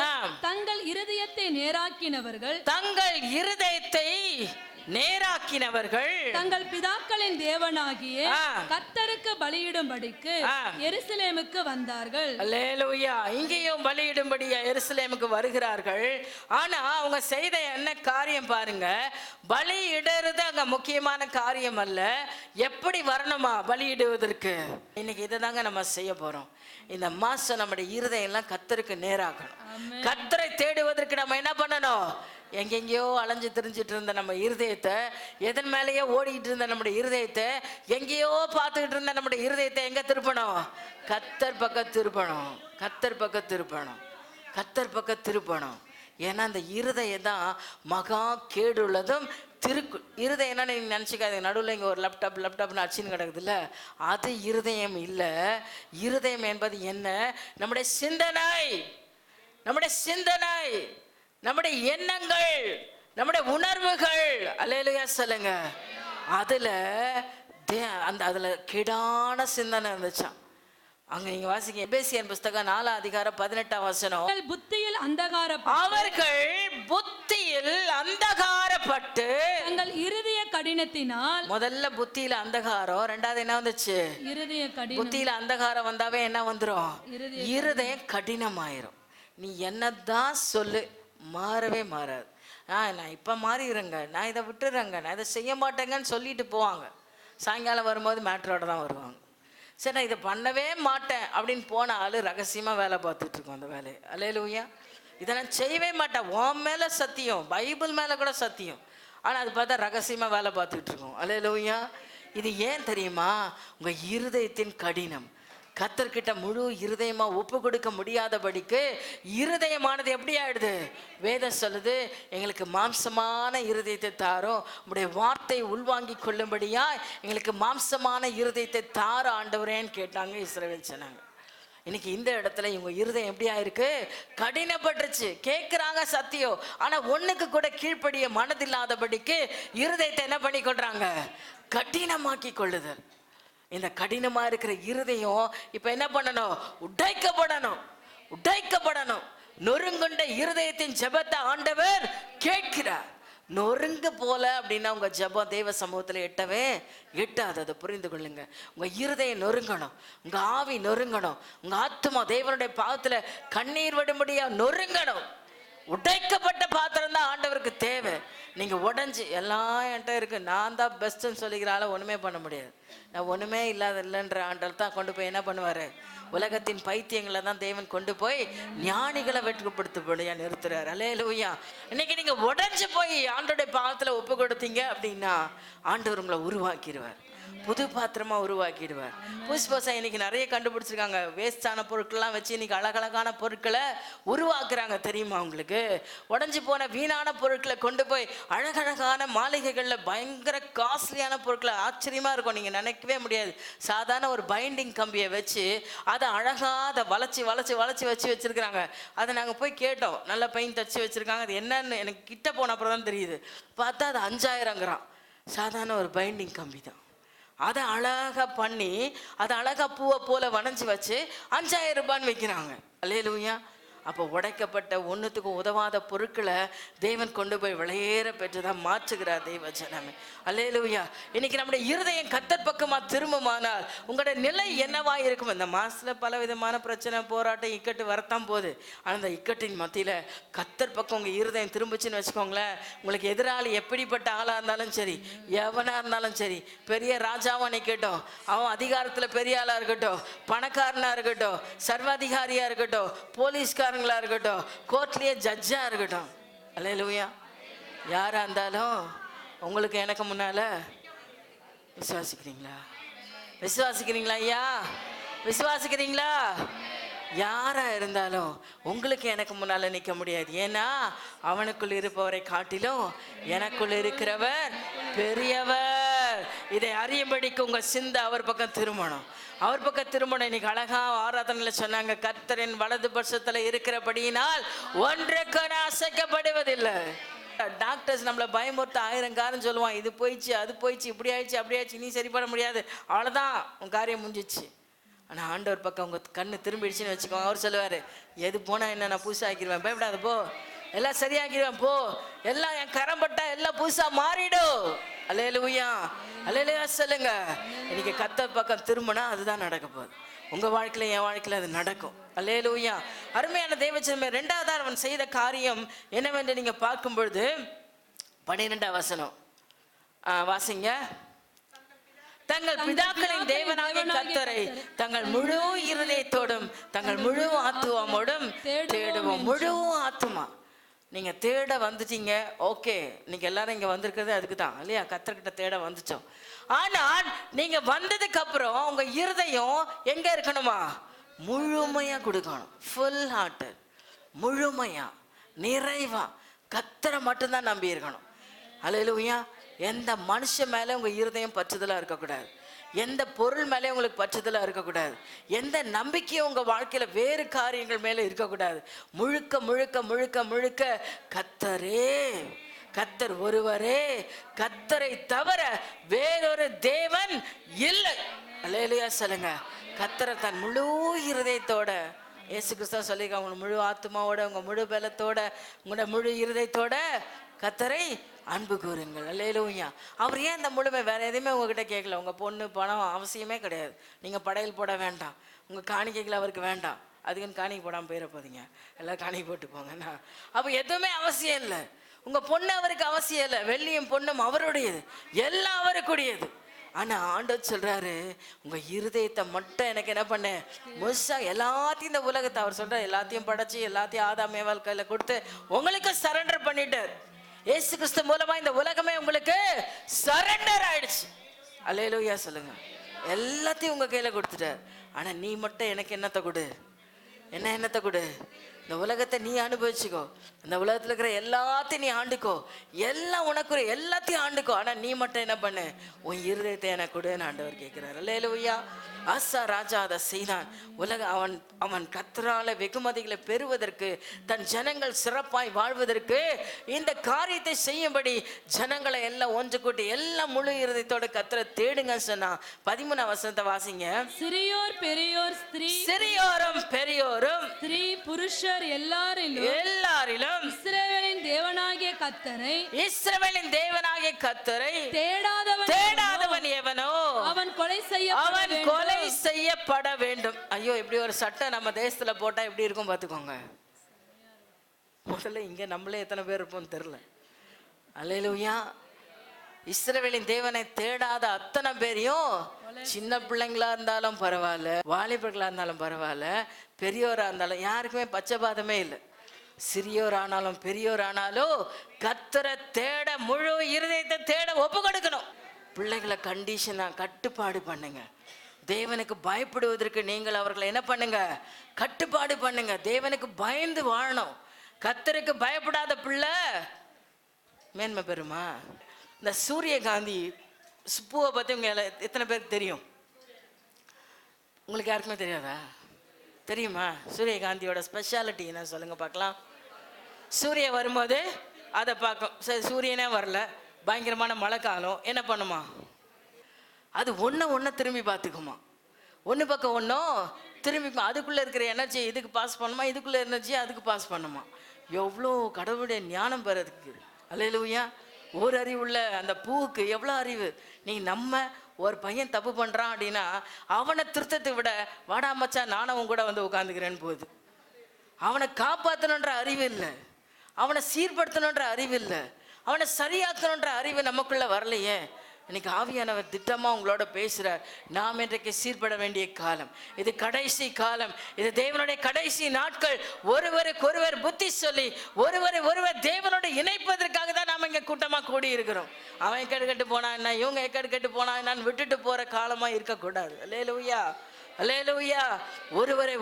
தங்கள் இருதயத்தை நேராக்கினவர்கள் தங்கள் பிதாக்களின் தேவனாகிய கர்த்தருக்கு பலியிடும்படிக்கு எருசலேமுக்கு வந்தார்கள். அல்லேலூயா. இங்கேயும் பலியிடும்படியா எருசலேமுக்கு வருகிறார்கள். ஆனா அவங்க செய்த என்ன காரியம் பாருங்க. பலியிடுறது அங்க முக்கியமான காரியம் அல்ல, எப்படி வரணுமா பலியிடுவதற்கு. இன்னைக்கு இதை தாங்க நம்ம செய்ய போறோம். இந்த மாசம் நம்முடைய இருதயம் எல்லாம் கர்த்தருக்கு நேராக்கணும். கர்த்தரை தேடுவதற்கு நம்ம என்ன பண்ணணும், எங்கெங்கேயோ அலைஞ்சு திரிஞ்சிட்டு இருந்த நம்ம இருதயத்தை, எதன் மேலேயோ ஓடிக்கிட்டு இருந்த நம்முடைய இருதயத்தை, எங்கேயோ பார்த்துக்கிட்டு இருந்த நம்முடைய இருதயத்தை எங்க திருப்பணும், கர்த்தர் பக்கம் திருப்பணும். கர்த்தர் பக்கம் திருப்பணும். ஏன்னா அந்த இருதயம் தான் மகா கேடுள்ளதும் இருதயம் என்ன நீங்க நினச்சிக்காது. நடுவில் இங்கே ஒரு லேப்டாப்னு அச்சின்னு கிடக்குதுல்ல, அது இருதயம் இல்லை. இருதயம் என்பது என்ன, நம்முடைய சிந்தனை, நம்முடைய எண்ணங்கள், நம்முடைய உணர்வுகள். அல்லேலூயா சொல்லுங்க. அதுல கெடான சிந்தனை இருந்துச்சான். அங்க நீங்க வாசிங்க, எபேசியர் புஸ்தகம் 4ஆம் அதிகாரம் 18ஆம் வசனம். அவர்கள் புத்தியில் அந்தகாரப்பட்டு தங்கள் இருதய கடினத்தினால். முதல்ல புத்தியில அந்தகாரம், ரெண்டாவது என்ன வந்துச்சு, இருதய கடினம். புத்தியில அந்தகாரம் வந்தாவே என்ன வந்துரும், இருதயம் கடினமாயிரும். நீ என்னதான் சொல்லு, மாறவே மாறாது. நான் இப்போ மாறிடுறேங்க, நான் இதை விட்டுறேங்க, நான் இதை செய்ய மாட்டேங்கன்னு சொல்லிட்டு போவாங்க. சாயங்காலம் வரும்போது மேட்ரோட தான் வருவாங்க. சரி, நான் இதை பண்ணவே மாட்டேன் அப்படின்னு போன ஆள் ரகசியமாக வேலை பார்த்துட்டு இருக்கோம் அந்த வேலையை. அல்லேலூயா. இதை நான் செய்யவே மாட்டேன், உன் மேலே சத்தியம், பைபிள் மேலே கூட சத்தியம், ஆனால் அது பார்த்தா ரகசியமாக வேலை பார்த்துட்டு இருக்கோம். அல்லேலூயா. இது ஏன் தெரியுமா, உங்கள் இருதயத்தின் கடினம். கர்த்தர்கிட்ட முழு இருதயமா ஒப்பு கொடுக்க முடியாதபடிக்கு இருதயமானது எப்படி ஆயிடுது? வேதம் சொல்லுது, எங்களுக்கு மாம்சமான இருதயத்தை தாரும், உங்களுடைய வார்த்தை உள்வாங்கி கொள்ளும்படியா எங்களுக்கு மாம்சமான இருதயத்தை தார ஆண்டவரேன்னு கேட்டாங்க இஸ்ரவேல் ஜனங்க. இன்னைக்கு இந்த இடத்துல இவங்க இருதயம் எப்படி ஆயிருக்கு? கடினப்பட்டுருச்சு. கேட்குறாங்க சத்தியம், ஆனா ஒண்ணுக்கு கூட கீழ்ப்படிய மனதில்லாதபடிக்கு இருதயத்தை என்ன பண்ணி கொள்றாங்க? கடினமாக்கி கொள்ளுதல். இந்த கடினமா இருக்கிற இருதயம் இப்ப என்ன பண்ணணும்? உடைக்கப்படணும், உடைக்கப்படணும். நொறுங்குண்ட இருதயத்தின் ஜெபத்தை ஆண்டவர் கேட்கிறார். நொறுங்க போல அப்படின்னா உங்க ஜெபம் தேவ சமூகத்துல எட்டாது. அதை புரிந்து கொள்ளுங்க. உங்க இருதயம் நொறுங்கணும், உங்க ஆவி நொறுங்கணும், உங்க ஆத்துமா தேவனுடைய பாதத்துல கண்ணீர் விடும்படியா நொறுங்கணும். உடைக்கப்பட்ட பாத்திரம் தான் ஆண்டவருக்கு தேவை. நீங்க உடஞ்சி எல்லாம் என்கிட்ட இருக்கு, நான் தான் பெஸ்ட்ன்னு சொல்லிக்கிறால ஒண்ணுமே பண்ண முடியாது. நான் ஒண்ணுமே இல்லைன்ற ஆண்டவர் தான் கொண்டு போய் என்ன பண்ணுவாரு? உலகத்தின் பைத்தியங்களை தான் தேவன் கொண்டு போய் ஞானிகளை வெட்கப்படுத்தபடியா நிறுத்துறாரு. அல்லேலூயா. இன்னைக்கு நீங்க உடைஞ்சு போய் ஆண்டோடைய பாதத்துல ஒப்பு கொடுத்தீங்க அப்படின்னா ஆண்டவர் உங்களை உருவாக்கிடுவார், புது பாத்திரமா உருவாக்கிடுவார். புதுசா இன்னைக்கு நிறைய கண்டுபிடிச்சிருக்காங்க. வேஸ்டான பொருட்கள்லாம் வச்சு இன்னைக்கு அழகழகான பொருட்களை உருவாக்குறாங்க, தெரியுமா உங்களுக்கு? உடஞ்சி போன வீணான பொருட்களை கொண்டு போய் அழகழகான மாளிகைகள்ல பயங்கர காஸ்ட்லியான பொருட்களை, ஆச்சரியமா இருக்கும், நீங்க நினைக்கவே முடியாது. சாதாரண ஒரு பைண்டிங் கம்பியை வச்சு அதை அழகா அதை வளைச்சி வளைச்சி வளைச்சி வச்சு வச்சிருக்கிறாங்க. அதை நாங்கள் போய் கேட்டோம், நல்லா பெயிண்ட் தச்சு வச்சிருக்காங்க. அது என்னன்னு எனக்கு கிட்ட போன அப்புறம் தான் தெரியுது. பார்த்தா அது 5000 சாதாரண ஒரு பைண்டிங் கம்பி தான். அதை அழகா பண்ணி அதை அழகா பூவை போல வணைஞ்சு வச்சு 5000 ரூபான்னு வைக்கிறாங்க. அல்லேலூயா. அப்போ உடைக்கப்பட்ட ஒன்றுத்துக்கும் உதவாத பொருட்களை தேவன் கொண்டு போய் விலையேற பெற்றுதான் மாற்றுகிறார் தெய்வ ஜனமே. அல்லேலூயா. இன்னைக்கு நம்முடைய இருதயம் கர்த்தர் பக்கமா திரும்புமானால் உங்களுடைய நிலை என்னவா இருக்கும்? இந்த மாசத்துல பல விதமான பிரச்சனை, போராட்டம், இக்கட்டு வரத்தான் போகுது. ஆனால் அந்த இக்கட்டின் மத்தியில கர்த்தர் பக்கம் உங்க இருதயம் திரும்பிச்சுன்னு வச்சுக்கோங்களேன், உங்களுக்கு எதிராளி எப்படிப்பட்ட ஆளா இருந்தாலும் சரி, எவனா இருந்தாலும் சரி, பெரிய ராஜாவா நிக்கட்டும், அவன் அதிகாரத்துல பெரிய ஆளா இருக்கட்டும், பணக்காரனா இருக்கட்டும், சர்வாதிகாரியா இருக்கட்டும், போலீஸ்காரங்களா இருக்கட்டும், கோர்ட்லயே ஜட்ஜா இருக்கட்டும், அல்லேலூயா, யாரா இருந்தாலும் உங்களுக்கு எனக்கு முன்னால விசுவாசிக்கிறீங்களா? விசுவாசிக்கிறீங்களா ஐயா? விசுவாசிக்கிறீங்களா? யாரா இருந்தாலும் உங்களுக்கு எனக்கு முன்னால நிற்க முடியாது. ஏன்னா அவனுக்குள் இருப்பவரை காட்டிலும் எனக்குள் இருக்கிறவர் பெரியவர். இதை அறியும்படிக்கு உங்க சிந்தை அவர் பக்கம் திரும்பணும், அவர் பக்கம் திரும்பணும். இன்னைக்கு அழகா ஆராதனையில சொன்னாங்க, கர்த்தரின் வலது பட்சத்துல இருக்கிறபடியினால் ஒன்றுக்கு அசைக்கப்படுவதில்லை. டாக்டர்ஸ் நம்மளை பயமுறுத்த 1000 காரணம் சொல்லுவான், இது போயிடுச்சு, அது போயிடுச்சு, இப்படி ஆயிடுச்சு, அப்படி ஆயிடுச்சு, நீ சரிப்பட முடியாது, அவ்வளோதான் உன் காரியம் முடிஞ்சிச்சு. ஆனால் ஆண்டவர் பக்கம் உங்க கண்ணு திரும்பிடுச்சுன்னு வச்சுக்கோங்க, அவர் சொல்லுவார், எது போனால் என்ன, நான் புதுசாக ஆக்கிடுவேன், பயப்படாத போ, எல்லாம் சரியாக்கிடுவேன் போ, எல்லாம் என் கரம் பட்டா எல்லாம் புதுசாக மாறிடும். அல்லேலூயா, அல்லேலூயா சொல்லுங்க. இன்னைக்கு கர்த்தர் பக்கம் திரும்பினா அதுதான் நடக்க போகுது. உங்க வாழ்க்கையில என் வாழ்க்கையில அது நடக்கும். அல்லேலூயா. அருமையான தேவஜனமே, 2வது அவன் செய்த காரியம் என்னவென்று நீங்க பார்க்கும் பொழுது 12ஆம் வசனம் வாசிங்க. தங்கள் பிதாக்களின் தேவனாகிய கர்த்தரை தங்கள் முழு இருதயத்தோடும் தங்கள் முழு ஆத்துமாவோடும் தேடுவோம். முழு ஆத்துமா நீங்க தேட வந்துட்டீங்க, ஓகே, நீங்க எல்லாரும் இங்க வந்திருக்கிறது அதுக்கு தான் இல்லையா? கர்த்தர்கிட்ட தேட வந்துச்சோம். ஆனால் நீங்க வந்ததுக்கு அப்புறம் உங்க இருதயம் எங்க இருக்கணுமா? முழுமையா கொடுக்கணும், ஃபுல் ஹார்ட்டட், முழுமையா நிறைவா கர்த்தரை மட்டும்தான் நம்பி இருக்கணும். அல்லேலூயா. எந்த மனுஷன் மேல உங்க இருதயம் பற்றுதலா இருக்கக்கூடாது, எந்த பொருள் மேலே உங்களுக்கு பற்றுதலா இருக்கக்கூடாது, எந்த நம்பிக்கையும் உங்க வாழ்க்கையில வேறு காரியங்கள் மேல இருக்கக்கூடாது. முழுக்க முழுக்க முழுக்க முழுக்க கர்த்தரே, கர்த்தர் ஒருவரே, கர்த்தரை தவிர வேறொரு தேவன் இல்லை. அல்லேலூயா சொல்லுங்க. கர்த்தரை தன் முழு இருதயத்தோட, இயேசு கிறிஸ்து சொல்லியிருக்காங்க, உங்க முழு ஆத்மாவோட, உங்க முழு பலத்தோட, உங்களோட முழு இருதயத்தோட கர்த்தரை அன்பு கூறுங்கள். அல்லேலூயா. அவர் ஏன் இந்த முழுமை? வேற எதுவுமே உங்ககிட்ட கேட்கல. உங்க பொண்ணு பணம் அவசியமே கிடையாது, நீங்க படையல் போட வேண்டாம், உங்க காணிக்கைகள் அவருக்கு வேண்டாம், அதுக்குன்னு காணிக்கை போடாமல் போயிட போதீங்க, எல்லாம் காணிக்கை போட்டு போங்கன்னா. அப்போ எதுவுமே அவசியம் இல்லை. உங்க பொண்ணு அவருக்கு அவசியம் இல்லை, வெள்ளியும் பொண்ணும் அவருடையது, எல்லாம் அவருக்குடையது. ஆனா ஆண்டவர் சொல்றாரு, உங்க இருதயத்தை மட்டும் எனக்கு என்ன பண்ண, முழுசா எல்லாத்தையும், இந்த உலகத்தை அவர் சொல்ற எல்லாத்தையும் படைச்சு எல்லாத்தையும் ஆதாம் ஏவாள் கையில கொடுத்து உங்களுக்கு சரண்டர் பண்ணிட்டார். இயேசு கிறிஸ்து மூலமா இந்த உலகமே உங்களுக்கு சரண்டர் ஆயிடுச்சு. அல்லேலூயா சொல்லுங்க. எல்லாத்தையும் உங்கள் கையில் கொடுத்துட்டார். ஆனால் நீ மட்டும் எனக்கு என்னத்தை கொடு, என்னத்தை கொடு, இந்த உலகத்தை நீ அனுபவிச்சுக்கோ, இந்த உலகத்தில் இருக்கிற எல்லாத்தையும் நீ ஆண்டுக்கோ, எல்லாம் உனக்கு எல்லாத்தையும் ஆண்டுக்கோ, ஆனால் நீ மட்டும் என்ன பண்ணு, உன் இருதயத்தை எனக்கு கொடுன்னு ஆண்டவர் கேட்குறாரு. அல்லேலூயா. ஆசா ராஜா அதை செய்தான். அவன் கர்த்தரால வெகுமதிகளை பெறுவதற்கு, தன் ஜனங்கள் சிறப்பாய் வாழ்வதற்கு இந்த காரியத்தை செய்யும்படி ஜனங்களை எல்லாம் ஒன்று கூட்டி எல்லாம் முழு இருதயத்தோட கர்த்தரை தேடுங்க சொன்னா. 13 வசனத்தை வாசிங்க. சிறியோர் பெரியோர் ஸ்திரீ, சிறியோரும் பெரியோரும் ஸ்திரீ புருஷர் எல்லாரிலும் இஸ்ரவேலின் தேவனாகிய கர்த்தரை, இஸ்ரவேலின் தேவனாகிய கர்த்தரை தேடாதவன் எவனோ அவன் கொலை செய்யப்பட வேண்டும். ஐயோ, இப்படி ஒரு சட்டம் நம்ம தேசத்துல போட்டா எப்படி இருக்கும் பாத்துக்கோங்க. முதல்ல இங்க நம்மளே எத்தனை பேர் இருப்போம் தெரியல. அல்லேலூயா. இஸ்ரவேலின் தேவனை தேடாத அத்தனை பேரையும், சின்ன பிள்ளைங்களா இருந்தாலும் பரவாயில்ல, வாலிபர்களா இருந்தாலும் பரவாயில்ல, பெரியோரா இருந்தாலும் யாருக்குமே பச்சைபாதமே இல்லை. சிறியோர் ஆனாலும் பெரியோர் ஆனாலும் கர்த்தரை தேட, முழு இருதயத்தை தேட ஒப்பு கொடுக்கணும். பிள்ளைகளை கண்டிஷனா கட்டுப்பாடு பண்ணுங்க. தேவனுக்கு பயப்படுவதற்கு நீங்கள் அவர்களை என்ன பண்ணுங்க, கட்டுப்பாடு பண்ணுங்க. தேவனுக்கு பயந்து வாழணும். கர்த்தருக்கு பயப்படாத பிள்ளை மேன்மை பெறுமா? இந்த சூரியகாந்தி பூவை பற்றி உங்க எத்தனை பேருக்கு தெரியும்? உங்களுக்கு யாருக்குமே தெரியாதா? தெரியுமா? சூரியகாந்தியோட ஸ்பெஷாலிட்டி என்ன சொல்லுங்க பார்க்கலாம். சூரியன் வரும்போது அதை பார்க்கும். சரி, சூரியனே வரல, பயங்கரமான மழை காலம், என்ன பண்ணுமா, அது ஒன்று திரும்பி பார்த்துக்குமா. ஒன்று பக்கம் ஒன்றும் திரும்பி, அதுக்குள்ளே இருக்கிற எனர்ஜி இதுக்கு பாஸ் பண்ணுமா, இதுக்குள்ளே எனர்ஜி அதுக்கு பாஸ் பண்ணுமா. எவ்வளோ கடவுளுடைய ஞானம் பெறதுக்கு. அல்லேலூயா. ஒரு அறிவுள்ள அந்த பூவுக்கு எவ்வளோ அறிவு. நீ நம்ம ஒரு பையன் தப்பு பண்ணுறான் அப்படின்னா அவனை திருத்தத்தை விட, வாடா மச்சான் நானும் கூட வந்து உட்காந்துக்கிறேன்னு போகுது. அவனை காப்பாற்றணுன்ற அறிவு இல்லை, அவனை சீர்படுத்தணுன்ற அறிவு இல்லை, அவனை சரியாக்கணுன்ற அறிவு நமக்குள்ள வரலையே. இன்னைக்கு ஆவியானவர் திட்டமா உங்களோட பேசுறார். நாம் இன்றைக்கு சீர்பட வேண்டிய காலம் இது, கடைசி காலம் இது, தேவனுடைய கடைசி நாட்கள். ஒருவருக்கொருவர் புத்தி சொல்லி ஒருவர் தேவனோட இணைப்பதற்காக தான் நாம் இங்க கூட்டமா கூடி இருக்கிறோம். அவன் எக்கெட்டு போனா என்ன, இவங்க எக்கெட்டு போனா என்னன்னு விட்டுட்டு போற காலமா இருக்கக்கூடாது. அல்லேலூயா, அல்லேலூயா.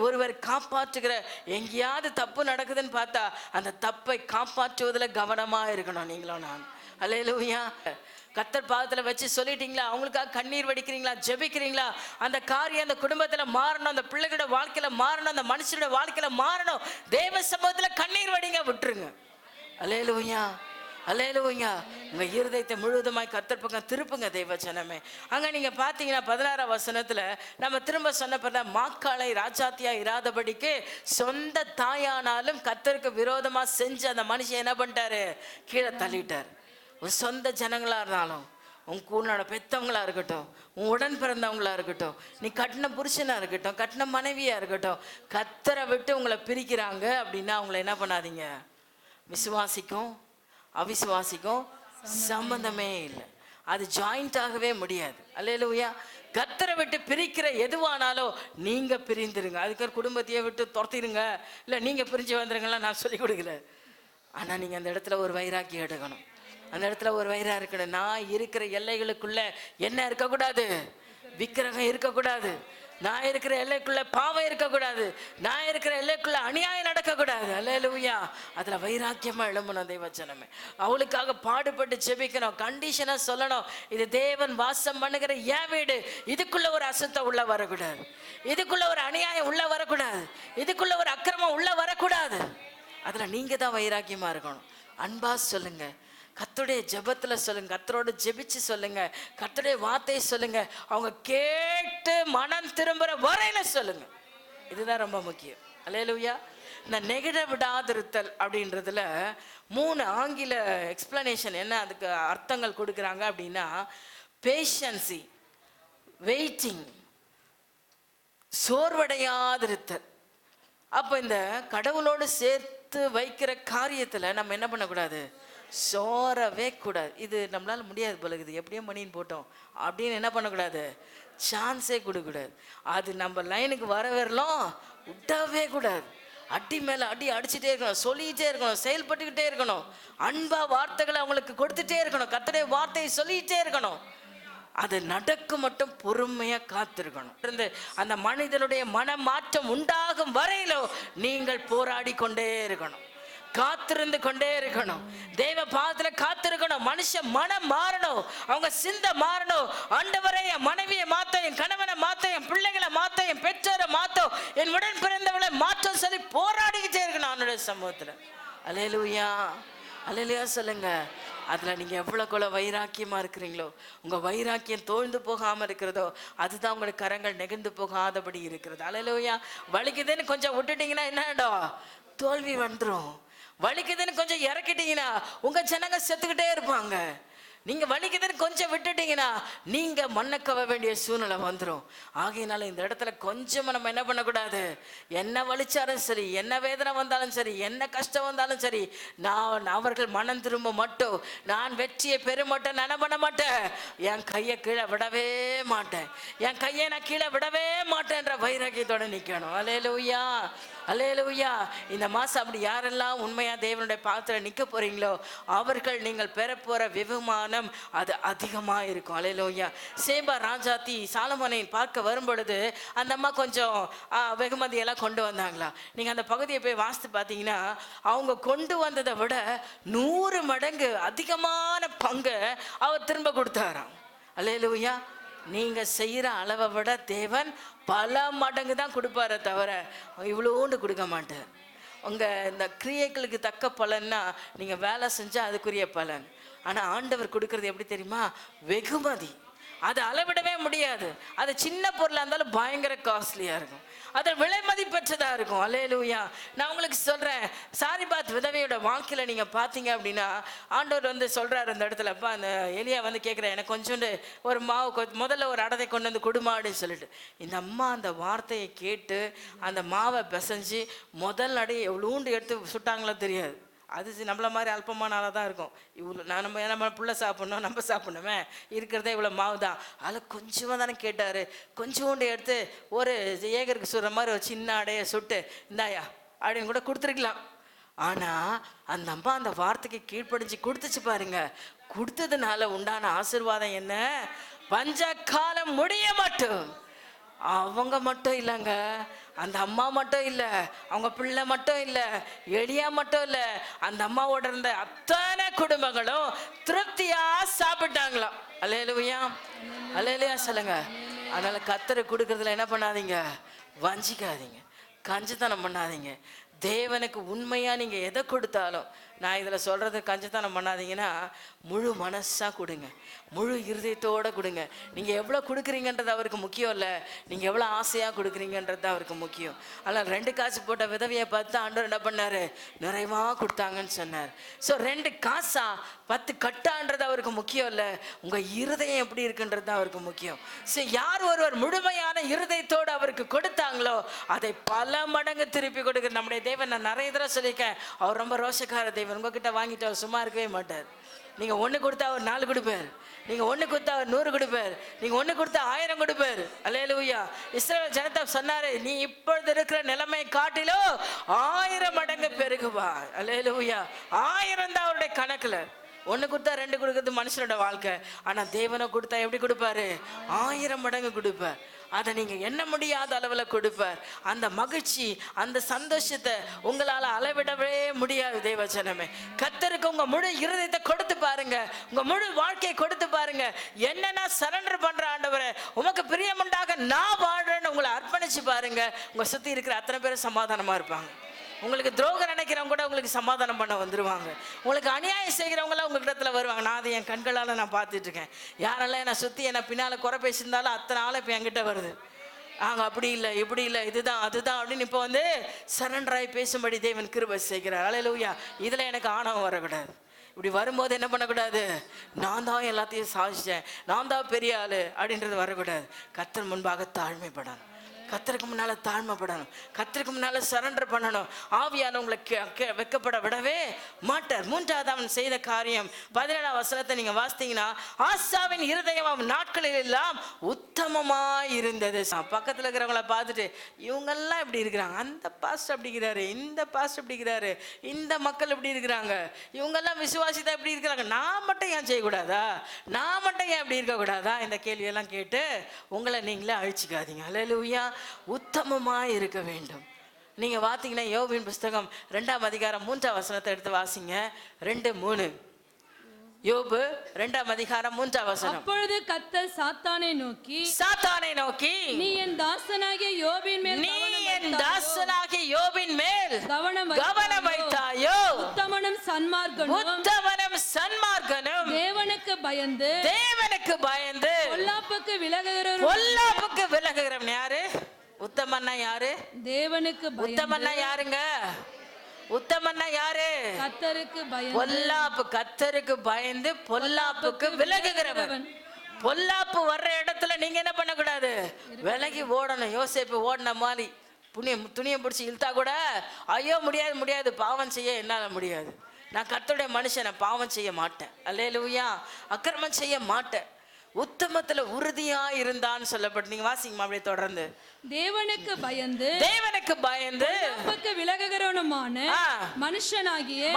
ஒருவர் காப்பாற்றுகிற, எங்கேயாவது தப்பு நடக்குதுன்னு பார்த்தா அந்த தப்பை காப்பாற்றுவதில் கவனமா இருக்கணும் நீங்களும் நான். அல்லேலூயா. கர்த்தர் பாதத்தில் வச்சு சொல்லிட்டீங்களா? அவங்களுக்காக கண்ணீர் வடிக்கிறீங்களா, ஜெபிக்கிறீங்களா? அந்த காரியம் அந்த குடும்பத்தில் மாறணும், அந்த பிள்ளைகளோட வாழ்க்கையில மாறணும், அந்த மனுஷனோட வாழ்க்கையில மாறணும். தேவ சமூகத்தில் கண்ணீர் வடிங்க, விட்டுருங்க. அல்லேலூயா, அல்லேலூயா. உங்க இருதயத்தை முழுவதுமாய் கர்த்தர் பக்கம் திருப்புங்க தேவ ஜனமே. அங்க நீங்க பாத்தீங்கன்னா 16 வசனத்துல நம்ம திரும்ப சொன்ன மாக்காளை ராஜாத்தியா இராதபடிக்கு சொந்த தாயானாலும் கர்த்தருக்கு விரோதமா செஞ்சு அந்த மனுஷன் என்ன பண்ணிட்டாரு, கீழே தள்ளிட்டார். உன் சொந்த ஜனங்களா இருந்தாலும், உன் கூடனோட பெத்தவங்களா இருக்கட்டும், உன் உடன் பிறந்தவங்களா இருக்கட்டும், நீ கட்டின புருஷனா இருக்கட்டும், கட்டின மனைவியா இருக்கட்டும், கர்த்தரை விட்டு உங்களை பிரிக்கிறாங்க அப்படின்னா அவங்கள என்ன பண்ணாதீங்க. விசுவாசிக்கும் அவிசுவாசிக்கும் சம்பந்தமே இல்லை, அது ஜாயிண்ட் ஆகவே முடியாது. அல்லேலூயா. கர்த்தரை விட்டு பிரிக்கிற எதுவானாலும் நீங்க பிரிந்துருங்க. அதுக்கு ஒரு குடும்பத்தையே விட்டு துரத்திடுங்க, இல்லை நீங்க பிரிஞ்சு வந்துருங்கலாம் நான் சொல்லி கொடுக்கல. ஆனா நீங்க அந்த இடத்துல ஒரு வைராக்கியம் எடுக்கணும். அந்த இடத்துல ஒரு வயிறா இருக்கணும். நான் இருக்கிற எல்லைகளுக்குள்ள என்ன இருக்கக்கூடாது, விக்கிரகம் இருக்கக்கூடாது. நான் இருக்கிற எல்லைக்குள்ள பாவம் இருக்கக்கூடாது. நான் இருக்கிற எல்லைக்குள்ள அநியாயம் நடக்கக்கூடாது. அல்லேலூயா. அதுல வைராக்கியமா எழும்பணும் தேவச்சனமே. அவளுக்காக பாடுபட்டு ஜெபிக்கணும். கண்டிஷனா சொல்லணும், இது தேவன் வாசம் பண்ணுகிற என் வீடு, இதுக்குள்ள ஒரு அசுத்தம் உள்ள வரக்கூடாது, இதுக்குள்ள ஒரு அநியாயம் உள்ள வரக்கூடாது, இதுக்குள்ள ஒரு அக்கிரமம் உள்ள வரக்கூடாது. அதுல நீங்க தான் வைராக்கியமா இருக்கணும். அன்பா சொல்லுங்க, கர்த்தருடைய ஜெபத்துல சொல்லுங்க, கர்த்தரோட ஜெபிச்சு சொல்லுங்க, கர்த்தருடைய வார்த்தையை சொல்லுங்க. அவங்க கேட்டு மனம் திரும்புற வரையில சொல்லுங்க. இதுதான் ரொம்ப முக்கியம். அல்லேலூயா. இந்த நெகிழ விடாதிருத்தல் அப்படின்றதுல 3 ஆங்கில எக்ஸ்பிளனேஷன் என்ன அதுக்கு அர்த்தங்கள் கொடுக்குறாங்க அப்படின்னா, பேஷன்சி, வெயிட்டிங், சோர்வடையாதிருத்தல். அப்போ இந்த கடவுளோடு சேர்த்து வைக்கிற காரியத்துல நம்ம என்ன பண்ணக்கூடாது, சோரவே கூடாது. இது நம்மளால முடியாது போலகுது, எப்படியும் பண்ணின்னு போட்டோம் அப்படின்னு என்ன பண்ணக்கூடாது, சான்ஸே கொடுக்கூடாது. அது நம்ம லைனுக்கு வர வரலாம் விட்டவே கூடாது. அடி மேலே அடி அடிச்சுட்டே இருக்கணும், சொல்லிக்கிட்டே இருக்கணும், செயல்பட்டுக்கிட்டே இருக்கணும், அன்பா வார்த்தைகளை அவங்களுக்கு கொடுத்துட்டே இருக்கணும், கர்த்தருடைய வார்த்தையை சொல்லிக்கிட்டே இருக்கணும். அது நடக்க மட்டும் பொறுமையா காத்திருக்கணும். இருந்து அந்த மனிதனுடைய மனமாற்றம் உண்டாகும் வரையிலோ நீங்கள் போராடி கொண்டே இருக்கணும், காத்திருந்து கொண்டே இருக்கணும், தேவ பாதத்துல காத்திருக்கணும். மனுஷன் மனம் மாறணும், அவங்க சிந்தை மாறணும். ஆண்டவரே, என் மனைவியை மாத்த, என் கணவனை மாத்த, என் பிள்ளைகளை மாத்த, என் பெற்றோரை மாத்த, என் உடன் பிறந்தவளை மாற்றம் சொல்லி போராடிக்கிட்டே இருக்கணும் அவனுடைய சமூகத்துல. அல்லேலூயா, அல்லேலூயா சொல்லுங்க. அதுல நீங்க எவ்வளவுக்குள்ள வைராக்கியமா இருக்கிறீங்களோ, உங்க வைராக்கியம் தோழ்ந்து போகாம இருக்கிறதோ, அதுதான் உங்களுக்கு கரங்கள் நெகிழ்ந்து போகாதபடி இருக்கிறது. அல்லேலூயா. வலிக்குதுன்னு கொஞ்சம் விட்டுட்டீங்கன்னா என்னடா, தோல்வி வந்துடும். வலிக்குதுன்னு கொஞ்சம் இறக்கிட்டீங்கன்னா உங்க ஜனங்க செத்துக்கிட்டே இருப்பாங்க. நீங்க வலிக்குதுன்னு கொஞ்சம் விட்டுட்டீங்கன்னா நீங்க மண்ணக்கவ வேண்டிய சூழ்நிலை வந்துடும். ஆகையினால இந்த இடத்துல கொஞ்சம் நம்ம என்ன பண்ணக்கூடாது, என்ன வலிச்சாலும் சரி, என்ன வேதனை வந்தாலும் சரி, என்ன கஷ்டம் வந்தாலும் சரி, நான் அவர்கள் மனம் திரும்ப மட்டும், நான் வெற்றியை பெற மாட்டேன், நான் பண்ண மாட்டேன், என் கையை கீழே விடவே மாட்டேன், என் கையை நான் கீழே விடவே மாட்டேன்ற வைராக்கியத்தோட நிற்கணும். அல்லேலூயா, அல்லேலூயா. இந்த மாதம் அப்படி யாரெல்லாம் உண்மையாக தேவனுடைய பாத்திரம் நிற்க போகிறீங்களோ அவர்கள் நீங்கள் பெற போகிற விவமானம் அது அதிகமாக இருக்கும். அல்லேலூயா. சேபா ராஜாத்தி சாலமோனை பார்க்க வரும் பொழுது அந்த அம்மா கொஞ்சம் வெகுமதியெல்லாம் கொண்டு வந்தாங்களா? நீங்கள் அந்த பகுதியை போய் வாசித்து பார்த்தீங்கன்னா அவங்க கொண்டு வந்ததை விட 100 மடங்கு அதிகமான பங்கு அவர் திரும்ப கொடுத்தாராம். அல்லேலூயா. நீங்க செய்யற அளவை விட தேவன் பல மடங்கு தான் கொடுப்பாரே தவிர இவ்வளோண்டு கொடுக்க மாட்டார். உங்க இந்த கிரியைகளுக்கு தக்க பலன்னா நீங்க வேலை செஞ்சா அதுக்குரிய பலன். ஆனா ஆண்டவர் கொடுக்கறது எப்படி தெரியுமா? வெகுமதி. அது அளவிடவே முடியாது. அது சின்ன பொருளாக இருந்தாலும் பயங்கர காஸ்ட்லியாக இருக்கும், அது விலை மதிப்பற்றதாக இருக்கும். அல்லேலூயா. நான் உங்களுக்கு சொல்கிறேன், சாரிபாத் விதவையோட வாழ்க்கையில் நீங்கள் பார்த்தீங்க அப்படின்னா ஆண்டவர் வந்து சொல்கிறார் அந்த இடத்துலப்பா, அந்த எலியா வந்து கேட்குறேன், எனக்கு கொஞ்சோண்டு ஒரு மாவு முதல்ல ஒரு அடதை கொண்டு வந்து கொடுமாடுன்னு சொல்லிட்டு, இந்த அம்மா அந்த வார்த்தையை கேட்டு அந்த மாவை பிசைஞ்சு முதல் அடையை எவ்வளோண்டு எடுத்து சுட்டாங்களோ தெரியாது. அது நம்மள மாதிரி அல்பமான ஆளாக தான் இருக்கும். இவ்வளோ நம்ம பிள்ளை சாப்பிட்ணும், நம்ம சாப்பிட்ணுமே, இருக்கிறதே இவ்வளோ மாவு தான். அதில் கொஞ்சமாக தானே கேட்டார். கொஞ்சோண்டு எடுத்து ஒரு ஏகருக்கு சுடுற மாதிரி ஒரு சின்ன அடையை சுட்டு இந்தாயா அப்படின்னு கூட கொடுத்துருக்கலாம். ஆனால் அந்த அம்மா அந்த வார்த்தைக்கு கீழ்ப்படிஞ்சு கொடுத்துச்சு பாருங்க. கொடுத்ததுனால உண்டான ஆசீர்வாதம் என்ன? பஞ்ச காலம் முடிய மாட்டோம். அவங்க மட்டும் இல்லைங்க, அந்த அம்மா மட்டும் இல்லை, அவங்க பிள்ளை மட்டும் இல்லை, எளியா மட்டும் இல்லை, அந்த அம்மாவோட இருந்த அத்தனை குடும்பங்களும் திருப்தியா சாப்பிட்டாங்களாம். அல்லேலூயா, அல்லேலூயா சொல்லுங்க. அதனால கர்த்தர் கொடுக்கறதுல என்ன பண்ணாதீங்க, வஞ்சிக்காதீங்க, கஞ்சித்தனம் பண்ணாதீங்க. தேவனுக்கு உண்மையா நீங்க எதை கொடுத்தாலும், நான் இதில் சொல்றது கஞ்சத்தனம் பண்ணாதீங்கன்னா முழு மனசா கொடுங்க, முழு இருதயத்தோட கொடுங்க. நீங்க எவ்வளோ கொடுக்குறீங்கன்றது அவருக்கு முக்கியம் இல்லை, நீங்க எவ்வளோ ஆசையா கொடுக்குறீங்கன்றது அவருக்கு முக்கியம். ஆனால் 2 காசு போட்ட விதவையை பார்த்து ஆண்டவர் என்ன பண்ணாரு? நிறைவா கொடுத்தாங்கன்னு சொன்னார். ஸோ 2 காசா 10 கட்டான்றது அவருக்கு முக்கியம் இல்லை, உங்க இருதயம் எப்படி இருக்குன்றது தான் அவருக்கு முக்கியம். ஸோ யார் ஒருவர் முழுமையான இருதயத்தோடு அவருக்கு கொடுத்தாங்களோ அதை பல மடங்கு திருப்பி கொடுக்குற நம்முடைய தேவன். நான் நிறைய தடவை சொல்லியிருக்கேன், அவர் ரொம்ப ரோஷக்கார தேவன். உங்ககிட்ட வாங்கிட்டு அவர் சும்மா இருக்கவே மாட்டார். நீங்க 1 கொடுத்தா அவர் 4 கொடுப்பார், நீங்க 1 கொடுத்தா அவர் 100 கொடுப்பார், நீங்க 1 கொடுத்தா 1000 கொடுப்பார். அல்லேலூயா. இஸ்ரவேல் ஜனத்தை சொன்னாரு, நீ இப்பொழுது இருக்கிற நிலைமை காட்டிலோ 1000 மடங்கு பெருகுவா. அல்லேலூயா. 1000 தான் அவருடைய கணக்குல. 1 கொடுத்தா 2 கொடுக்கறது மனுஷனோட வாழ்க்கை. ஆனா தேவனை கொடுத்தா எப்படி கொடுப்பாரு? 1000 மடங்கு கொடுப்பார். அதை நீங்க எண்ண முடியாத அளவில் கொடுப்பார். அந்த மகிழ்ச்சி, அந்த சந்தோஷத்தை உங்களால் அளவிடவே முடியாது. தேவஜனமே, கர்த்தருக்கு உங்க முழு இருதயத்தை கொடுத்து பாருங்க, உங்க முழு வாழ்க்கையை கொடுத்து பாருங்க. என்னன்னா சரண்டர் பண்ற ஆண்டவரே, உமக்கு பிரியமுண்டாக நான் வாழ்றேன்னு உங்களை அர்ப்பணிச்சு பாருங்க. உங்க சுத்தி இருக்கிற அத்தனை பேரும் சமாதானமா இருப்பாங்க. உங்களுக்கு துரோகம் நினைக்கிறவங்க கூட உங்களுக்கு சமாதானம் பண்ண வந்துடுவாங்க. உங்களுக்கு அநியாயம் செய்கிறவங்களாம் உங்கள் இடத்துல வருவாங்க. நான் அதை என் கண்களால் நான் பார்த்துட்டு இருக்கேன். யாரெல்லாம் என்னை சுற்றி என்னை பின்னால் குறை பேசியிருந்தாலும் அத்தனை ஆள் இப்போ என்கிட்ட வருது. அப்படி இல்லை, இப்படி இல்லை, இதுதான் அதுதான் அப்படின்னு இப்போ வந்து சரண்டராய் பேசும்படி தேவன் கிருபை செய்கிறார். அல்லேலூயா. இதில் எனக்கு ஆணவம் வரக்கூடாது. இப்படி வரும்போது என்ன பண்ணக்கூடாது? நான் தான் எல்லாத்தையும் சாதிச்சேன், நான் தான் பெரிய ஆள் அப்படின்றது வரக்கூடாது. கர்த்தர் முன்பாக தாழ்மைப்படணும். கர்த்தருக்கு முன்னால தாழ்மைப்படணும், கர்த்தருக்கு முன்னால சரண்டர் பண்ணணும். ஆவியானவங்களை வெட்கப்பட விடவே மாட்டார். மூன்றாவது அவன் செய்த காரியம் 17ஆம் வசனத்தை நீங்க வாசித்தீங்கன்னா, ஆசாவின் இருதயம் அவன் நாட்களில் எல்லாம் உத்தமமாய் இருந்தது. பக்கத்துல இருக்கிறவங்கள பார்த்துட்டு இவங்கெல்லாம் இப்படி இருக்கிறாங்க, அந்த பாஸ்டர் அப்படிங்கிறாரு, இந்த பாஸ்டர் அப்படிங்கிறாரு, இந்த மக்கள் இப்படி இருக்கிறாங்க, இவங்கெல்லாம் விசுவாசிதான் இப்படி இருக்கிறாங்க, நான் மட்டும் ஏன் செய்யக்கூடாதா, நான் மட்டும் ஏன் இப்படி இருக்கக்கூடாதா? இந்த கேள்வியெல்லாம் கேட்டு உங்களை நீங்களே அழிச்சிக்காதீங்க. அல்லேலூயா. உத்தமமாய் இருக்க வேண்டும். நீங்க பார்த்தீங்கன்னா யோபின் புஸ்தகம் 2ஆம் அதிகாரம் 3ஆம் வசனத்தை எடுத்து வாசிங்க. 2:3. யோபு 2ஆம் அதிகாரம் 3ஆம் வசனம். அப்பொழுது கர்த்தர் சாத்தானை நோக்கி நீ என் தாசனாகிய யோபின் மேல் கவனம் வைத்தாயோ? உத்தமனும் சன்மார்க்கனும் தேவனுக்கு பயந்து பொல்லாப்புக்கு விலகுகிறவன் யாரு? உத்தமன்னா யாரு? தேவனுக்கு உத்தமன்னா யாருங்க? உத்தமன்னா யாரு? கர்த்தருக்கு பயந்து பொல்லாப்புக்கு விலகுகிறவன். பொல்லாப்பு வர்ற இடத்துல நீங்க என்ன பண்ணக்கூடாது? விலகி ஓடணும். யோசேப்பு ஓடின மாதிரி துணியை பிடிச்சி இழுத்தா கூட ஐயோ முடியாது, பாவம் செய்ய என்னால முடியாது, நான் கர்த்தருடைய மனுஷன், நான் பாவம் செய்ய மாட்டேன், அல்லேலூயா, அக்கிரமம் செய்ய மாட்டேன், உத்தமத்துல உறுதியா இருந்தான்னு சொல்லப்பட்டு. நீங்க வாசிங்கம்மா அப்படியே தொடர்ந்து. தேவனுக்கு பயந்து விலகுகிறவனுமான மனுஷனாகிய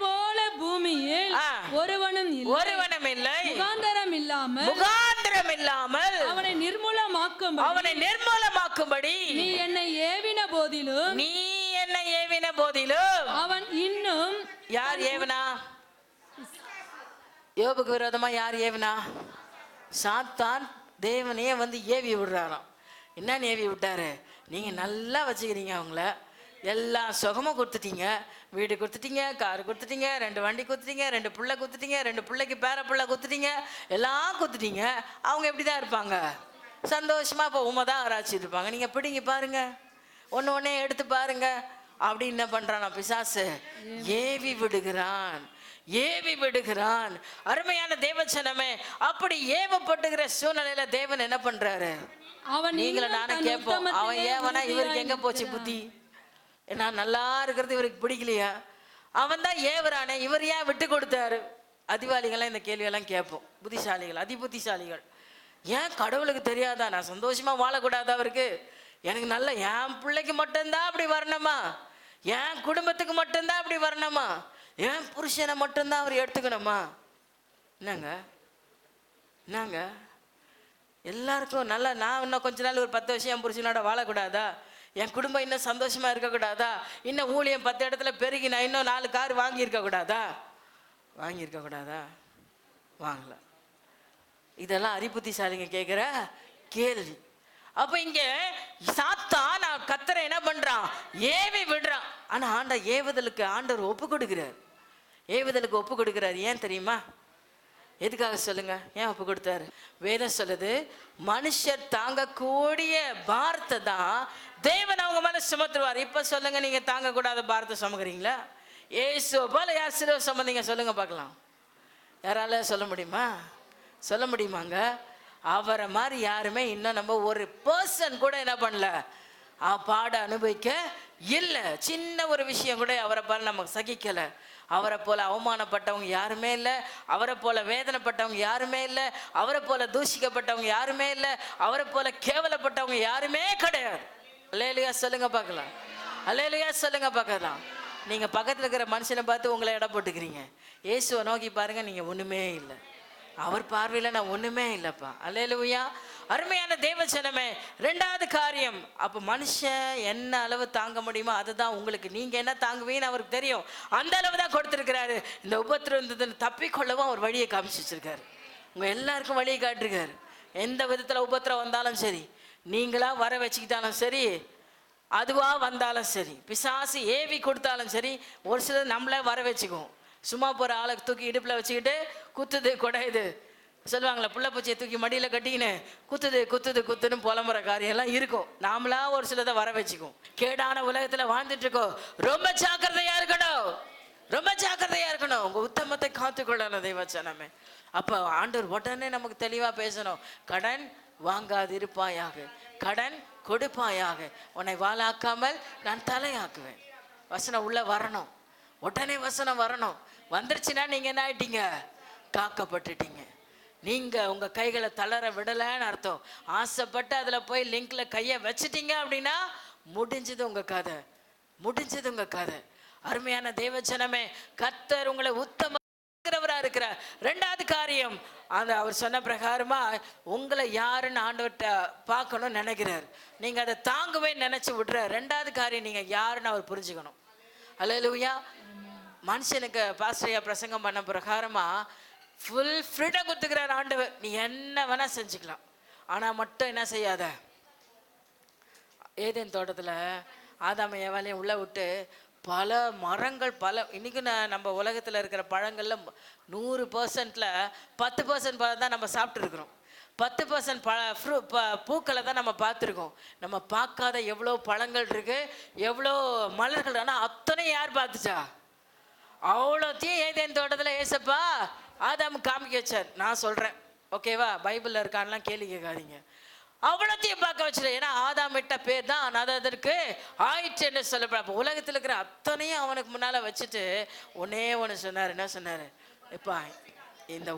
போல பூமியில் ஒருவனும் இல்லை, முகாந்தரம் இல்லாமல் அவனை நிர்மூலமாக்கும்படி நீ என்னை ஏவின போதிலும் அவன் இன்னும். யார் ஏவனா? யோபுக்கு விரோதமா யார் ஏவினா? சாத்தான் தேவனையே வந்து ஏவி விடுறாராம். என்னன்னு ஏவி விட்டாரு? நீங்க நல்லா வச்சுக்கிறீங்க, அவங்கள எல்லா சுகமும் கொடுத்துட்டீங்க, வீடு கொடுத்துட்டீங்க, கார் கொடுத்துட்டீங்க, 2 வண்டி கொடுத்துட்டீங்க, 2 பிள்ளை கொடுத்துட்டீங்க, 2 பிள்ளைக்கு பேர பிள்ளை கொடுத்துட்டீங்க, எல்லாம் கொடுத்துட்டீங்க. அவங்க எப்படிதான் இருப்பாங்க? சந்தோஷமா இப்போ உண்மைதான் ஆராய்ச்சிட்டு இருப்பாங்க. நீங்க பிடிங்க பாருங்க, ஒன்னே எடுத்து பாருங்க. அப்படி என்ன பண்றான் பிசாசு? ஏவி விடுகிறான். அருமையான தேவச்சனமே, அப்படி ஏவப்பட்டுகிற சூழ்நிலையில தேவன் என்ன பண்றாரு? நீங்கள நானும் கேட்போம், அவன் ஏவனா இவருக்கு எங்க போச்சு புத்தி? நான் நல்லா இருக்கிறது இவருக்கு பிடிக்கலையா? அவன் தான் ஏவரானே, இவர் ஏன் விட்டு கொடுத்தாரு? அதிவாளிகள்லாம் இந்த கேள்வியெல்லாம் கேட்போம். புத்திசாலிகள், அதிபுத்திசாலிகள், ஏன் கடவுளுக்கு தெரியாதா நான் சந்தோஷமா வாழக்கூடாதா? அவருக்கு எனக்கு நல்ல, என் பிள்ளைக்கு மட்டும்தான் அப்படி வரணுமா? என் குடும்பத்துக்கு மட்டும்தான் அப்படி வரணுமா? என் புருஷனை மட்டும்தான் அவர் எடுத்துக்கணுமா? என்னங்க எல்லாருக்கும் நல்லா, நான் இன்னும் கொஞ்ச நாள் ஒரு 10 வருஷம் என் புருஷனோட வாழக்கூடாதா? என் குடும்பம் இன்னும் சந்தோஷமா இருக்கக்கூடாதா? இன்னும் ஊழியம் 10 இடத்துல பெருகி நான் இன்னும் 4 கார் வாங்கியிருக்க கூடாதா? வாங்கல. இதெல்லாம் அறிபுத்திசாலிங்க கேட்குற கேள்வி. அப்ப இங்க சாத்தான் கர்த்தரை என்ன பண்றான்? ஏவி விடுறான். ஆனா ஏவுதலுக்கு ஆண்டவர் ஒப்பு கொடுக்கிறார். ஏன் தெரியுமா? எதுக்காக சொல்லுங்க? ஏன் ஒப்பு கொடுத்தாரு? வேதம் சொல்லுது, மனுஷர் தாங்கக்கூடிய பாரத்தை தான் தேவன் அவங்க மேல சுமத்துவார். இப்ப சொல்லுங்க, நீங்க தாங்க கூடாத பாரத்தை சுமக்குறீங்களா? ஏசுவை போல யார் சிலுவை சுமந்தீங்க? சொல்லுங்க பார்க்கலாம். யாரால சொல்ல முடியுமாங்க? அவரை மாதிரி யாருமே இன்னும் நம்ம ஒரு பர்சன் கூட என்ன பண்ணல, பாட அனுபவிக்க இல்லை. சின்ன ஒரு விஷயம் கூட அவரை போல நமக்கு சகிக்கல. அவரை போல அவமானப்பட்டவங்க யாருமே இல்லை, அவரை போல வேதனைப்பட்டவங்க யாருமே இல்லை, அவரை போல தூஷிக்கப்பட்டவங்க யாருமே இல்லை, அவரை போல கேவலப்பட்டவங்க யாருமே கிடையாது. அல்லேலூயா சொல்லுங்க பார்க்கலாம். அல்லேலூயா சொல்லுங்க பார்க்கலாம். நீங்க பக்கத்துல இருக்கிற மனுஷனை பார்த்து உங்களை எடை போட்டுக்கிறீங்க. இயேசுவை நோக்கி பாருங்க, நீங்க ஒண்ணுமே இல்லை. அவர் பார்வையில நான் ஒண்ணுமே இல்லைப்பா. அல்லேலூயா. அருமையான தேவச்சனமே, 2வது காரியம், அப்ப மனுஷன் என்ன அளவு தாங்க முடியுமோ அதுதான் உங்களுக்கு, நீங்க என்ன தாங்குவீங்கன்னு அவருக்கு தெரியும். அந்த அளவு தான் கொடுத்துருக்கிறாரு. இந்த உபத்திரம் தப்பிக்கொள்ளவும் அவர் வழியை காமிச்சு வச்சிருக்காரு. உங்க எல்லாருக்கும் வழியை காட்டிருக்காரு. எந்த விதத்துல உபத்திரம் வந்தாலும் சரி, நீங்களா வர வச்சுக்கிட்டாலும் சரி, அதுவா வந்தாலும் சரி, பிசாசு ஏவி கொடுத்தாலும் சரி, ஒரு சிலர் நம்மளே வர வச்சுக்குவோம். சும்மா போற ஆளை தூக்கி இடுப்புல வச்சுக்கிட்டு குத்துது கொடையுது சொல்லுவாங்களே, புள்ள பூச்சியை தூக்கி மடியில கட்டிக்கின்னு குத்துன்னு புலம்புற காரியம் எல்லாம் இருக்கும். நாமளா ஒரு சிலதை வர வச்சுக்குவோம். கேடான உலகத்துல வாழ்ந்துட்டு இருக்கோம். ரொம்ப ஜாக்கிரதையா இருக்கணும். உங்க உத்தமத்தை காத்துக்கொள்ளணும் தேவச்சனமே. அப்ப ஆண்டவர் உடனே நமக்கு தெளிவா பேசணும். கடன் வாங்காதிருப்பாயாக, கடன் கொடுப்பாயாக, உன்னை வாளாக்காமல் நான் தலையாக்குவேன். வசனம் உள்ள வரணும், உடனே வசனம் வரணும். வந்துருச்சுன்னா நீங்க என்ன ஆயிட்டீங்க? காக்கப்பட்டுட்டீங்க. நீங்க உங்க கைகளை தளர விடலைன்னு அர்த்தம். ஆசைப்பட்டு அதுல போய் லிங்க்ல கையை வச்சுட்டீங்க அப்படின்னா முடிஞ்சது உங்க கதை, முடிஞ்சது உங்க கதை. அருமையான தேவஜனமே, கர்த்தர் உங்களை உத்தமரா இருக்கிறார். ரெண்டாவது காரியம், அந்த அவர் சொன்ன பிரகாரமா உங்களை யாருன்னு ஆண்டவர்கிட்ட பார்க்கணும்னு நினைக்கிறார். நீங்க அதை தாங்கவே நினைச்சு விடுற. ரெண்டாவது காரியம், நீங்க யாருன்னு அவர் புரிஞ்சுக்கணும். அல்லேலூயா. மனுஷனுக்கு பாஸ்டரையா பிரசங்கம் பண்ண பிரகாரமா ஃபுல் ஃப்ரீடம் கொடுத்துக்கிறார் ஆண்டவர். நீ என்ன வேணா செஞ்சுக்கலாம், ஆனா மட்டும் என்ன செய்யாத. ஏதேன் தோட்டத்துல ஆதாம் ஏவாளையும் உள்ள விட்டு பல மரங்கள், பல இன்னைக்கு நம்ம உலகத்துல இருக்கிற பழங்கள்ல 100%ல 10% பழம் தான் நம்ம சாப்பிட்டு இருக்கிறோம். 10% பூக்களை தான் நம்ம பார்த்துருக்கோம். நம்ம பார்க்காத எவ்வளோ பழங்கள் இருக்கு, எவ்வளோ மலர்கள். ஆனால் அத்தனை யார் பார்த்துச்சா? அவ்வளோத்தையும் ஏதேன் தோட்டத்தில் ஏசப்பா ஆதாம் காமிக்க வச்சார். நான் சொல்கிறேன், ஓகேவா? பைபிளில் இருக்கான்லாம் கேள்வி கேட்காதீங்க. அவ்வளோத்தையும் பார்க்க வச்சுரு. ஏன்னா ஆதாம் விட்ட பேர் தான் அதற்கு ஆயிற்று என்று சொல்லப்பட. அப்போ உலகத்தில் இருக்கிற அத்தனையும் அவனுக்கு முன்னால் வச்சுட்டு ஒன்னே ஒன்று சொன்னார். என்ன சொன்னார்? எப்பா இந்த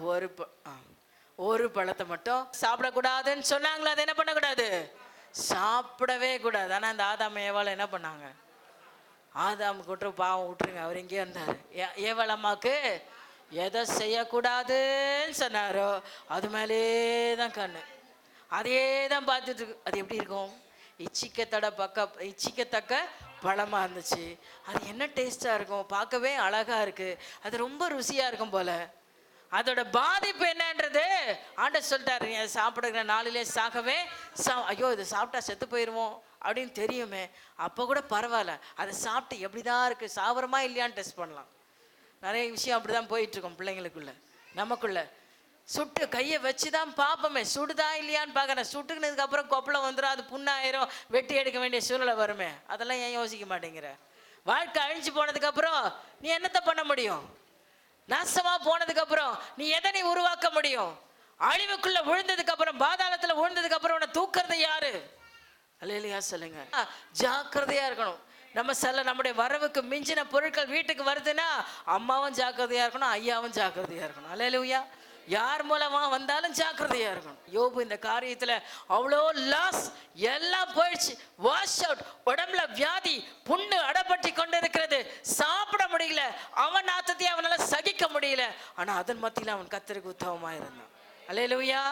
ஒரு பழத்தை மட்டும் சாப்பிடக்கூடாதுன்னு சொன்னாங்களா? அதை என்ன பண்ணக்கூடாது? சாப்பிடவே கூடாது. ஆனால் அந்த ஆதாம் ஏவாள் என்ன பண்ணாங்க? ஆதாம் கூட்டு பாவம் விட்டுருங்க, அவர் இங்கே இருந்தார். ஏவாள் அம்மாவுக்கு எதை செய்யக்கூடாதுன்னு சொன்னாரோ அது மேலே தான் கண்ணு, அதே தான் பார்த்துட்டு இருக்கு. அது எப்படி இருக்கும்? இச்சிக்கத்தக்க பழமாக இருந்துச்சு. அது என்ன டேஸ்டாக இருக்கும், பார்க்கவே அழகாக இருக்குது, அது ரொம்ப ருசியாக இருக்கும் போல. அதோட பாதிப்பு என்னன்றது ஆண்டவர் சொல்லிட்டாரு. நீ அதை சாப்பிடுகிற நாளிலே சாகவே ஐயோ இது சாப்பிட்டா செத்து போயிடுவோம் அப்படின்னு தெரியுமே, அப்போ கூட பரவாயில்ல, அதை சாப்பிட்டு எப்படிதான் இருக்குது, சாவரமா இல்லையான்னு டெஸ்ட் பண்ணலாம். நிறைய விஷயம் அப்படி தான் போயிட்டுருக்கோம் பிள்ளைங்களுக்குள்ள, நமக்குள்ள. சுட்டு கையை வச்சு தான் பார்ப்போமே, சுடுதா இல்லையான்னு பார்க்குறேன். சுட்டுக்கினதுக்கு அப்புறம் கொப்பளம் வந்துடும், அது புண்ணாயிரும், வெட்டி எடுக்க வேண்டிய சூழ்நிலை வருமே. அதெல்லாம் ஏன் யோசிக்க மாட்டேங்கிற? வாழ்க்கை அழிஞ்சு போனதுக்கப்புறம் நீ என்னத்தை பண்ண முடியும்? நாசமாக போனதுக்கப்புறம் நீ எதை நீ உருவாக்க முடியும்? அழிவுக்குள்ள விழுந்ததுக்கப்புறம், பாதாளத்தில் விழுந்ததுக்கு அப்புறம் உன்னை தூக்குறது யாரு? அல்லேலூயா சொல்லுங்க. ஜாக்கிரதையா இருக்கணும். நம்முடைய வரவுக்கு மிஞ்சின பொருட்கள் வீட்டுக்கு வருதுன்னா அம்மாவும் ஜாக்கிரதையா இருக்கணும், ஐயாவும் ஜாக்கிரதையா இருக்கணும். அல்லேலூயா. யார் மூலமா வந்தாலும் ஜாக்கிரதையா இருக்கணும். யோபு இந்த காரியத்துல அவ்வளோ லாஸ், எல்லாம் போயிடுச்சு, வாஷ் அவுட். உடம்புல வியாதி, புண்ணு அடப்பட்டி கொண்டு இருக்கிறது, சாப்பிட முடியல, அவன் நாத்தத்தை அவனால சகிக்க முடியல. ஆனா அதன் மத்தியில அவன் கர்த்தருக்கு உத்தமமா இருந்தான். அல்லேலூயா.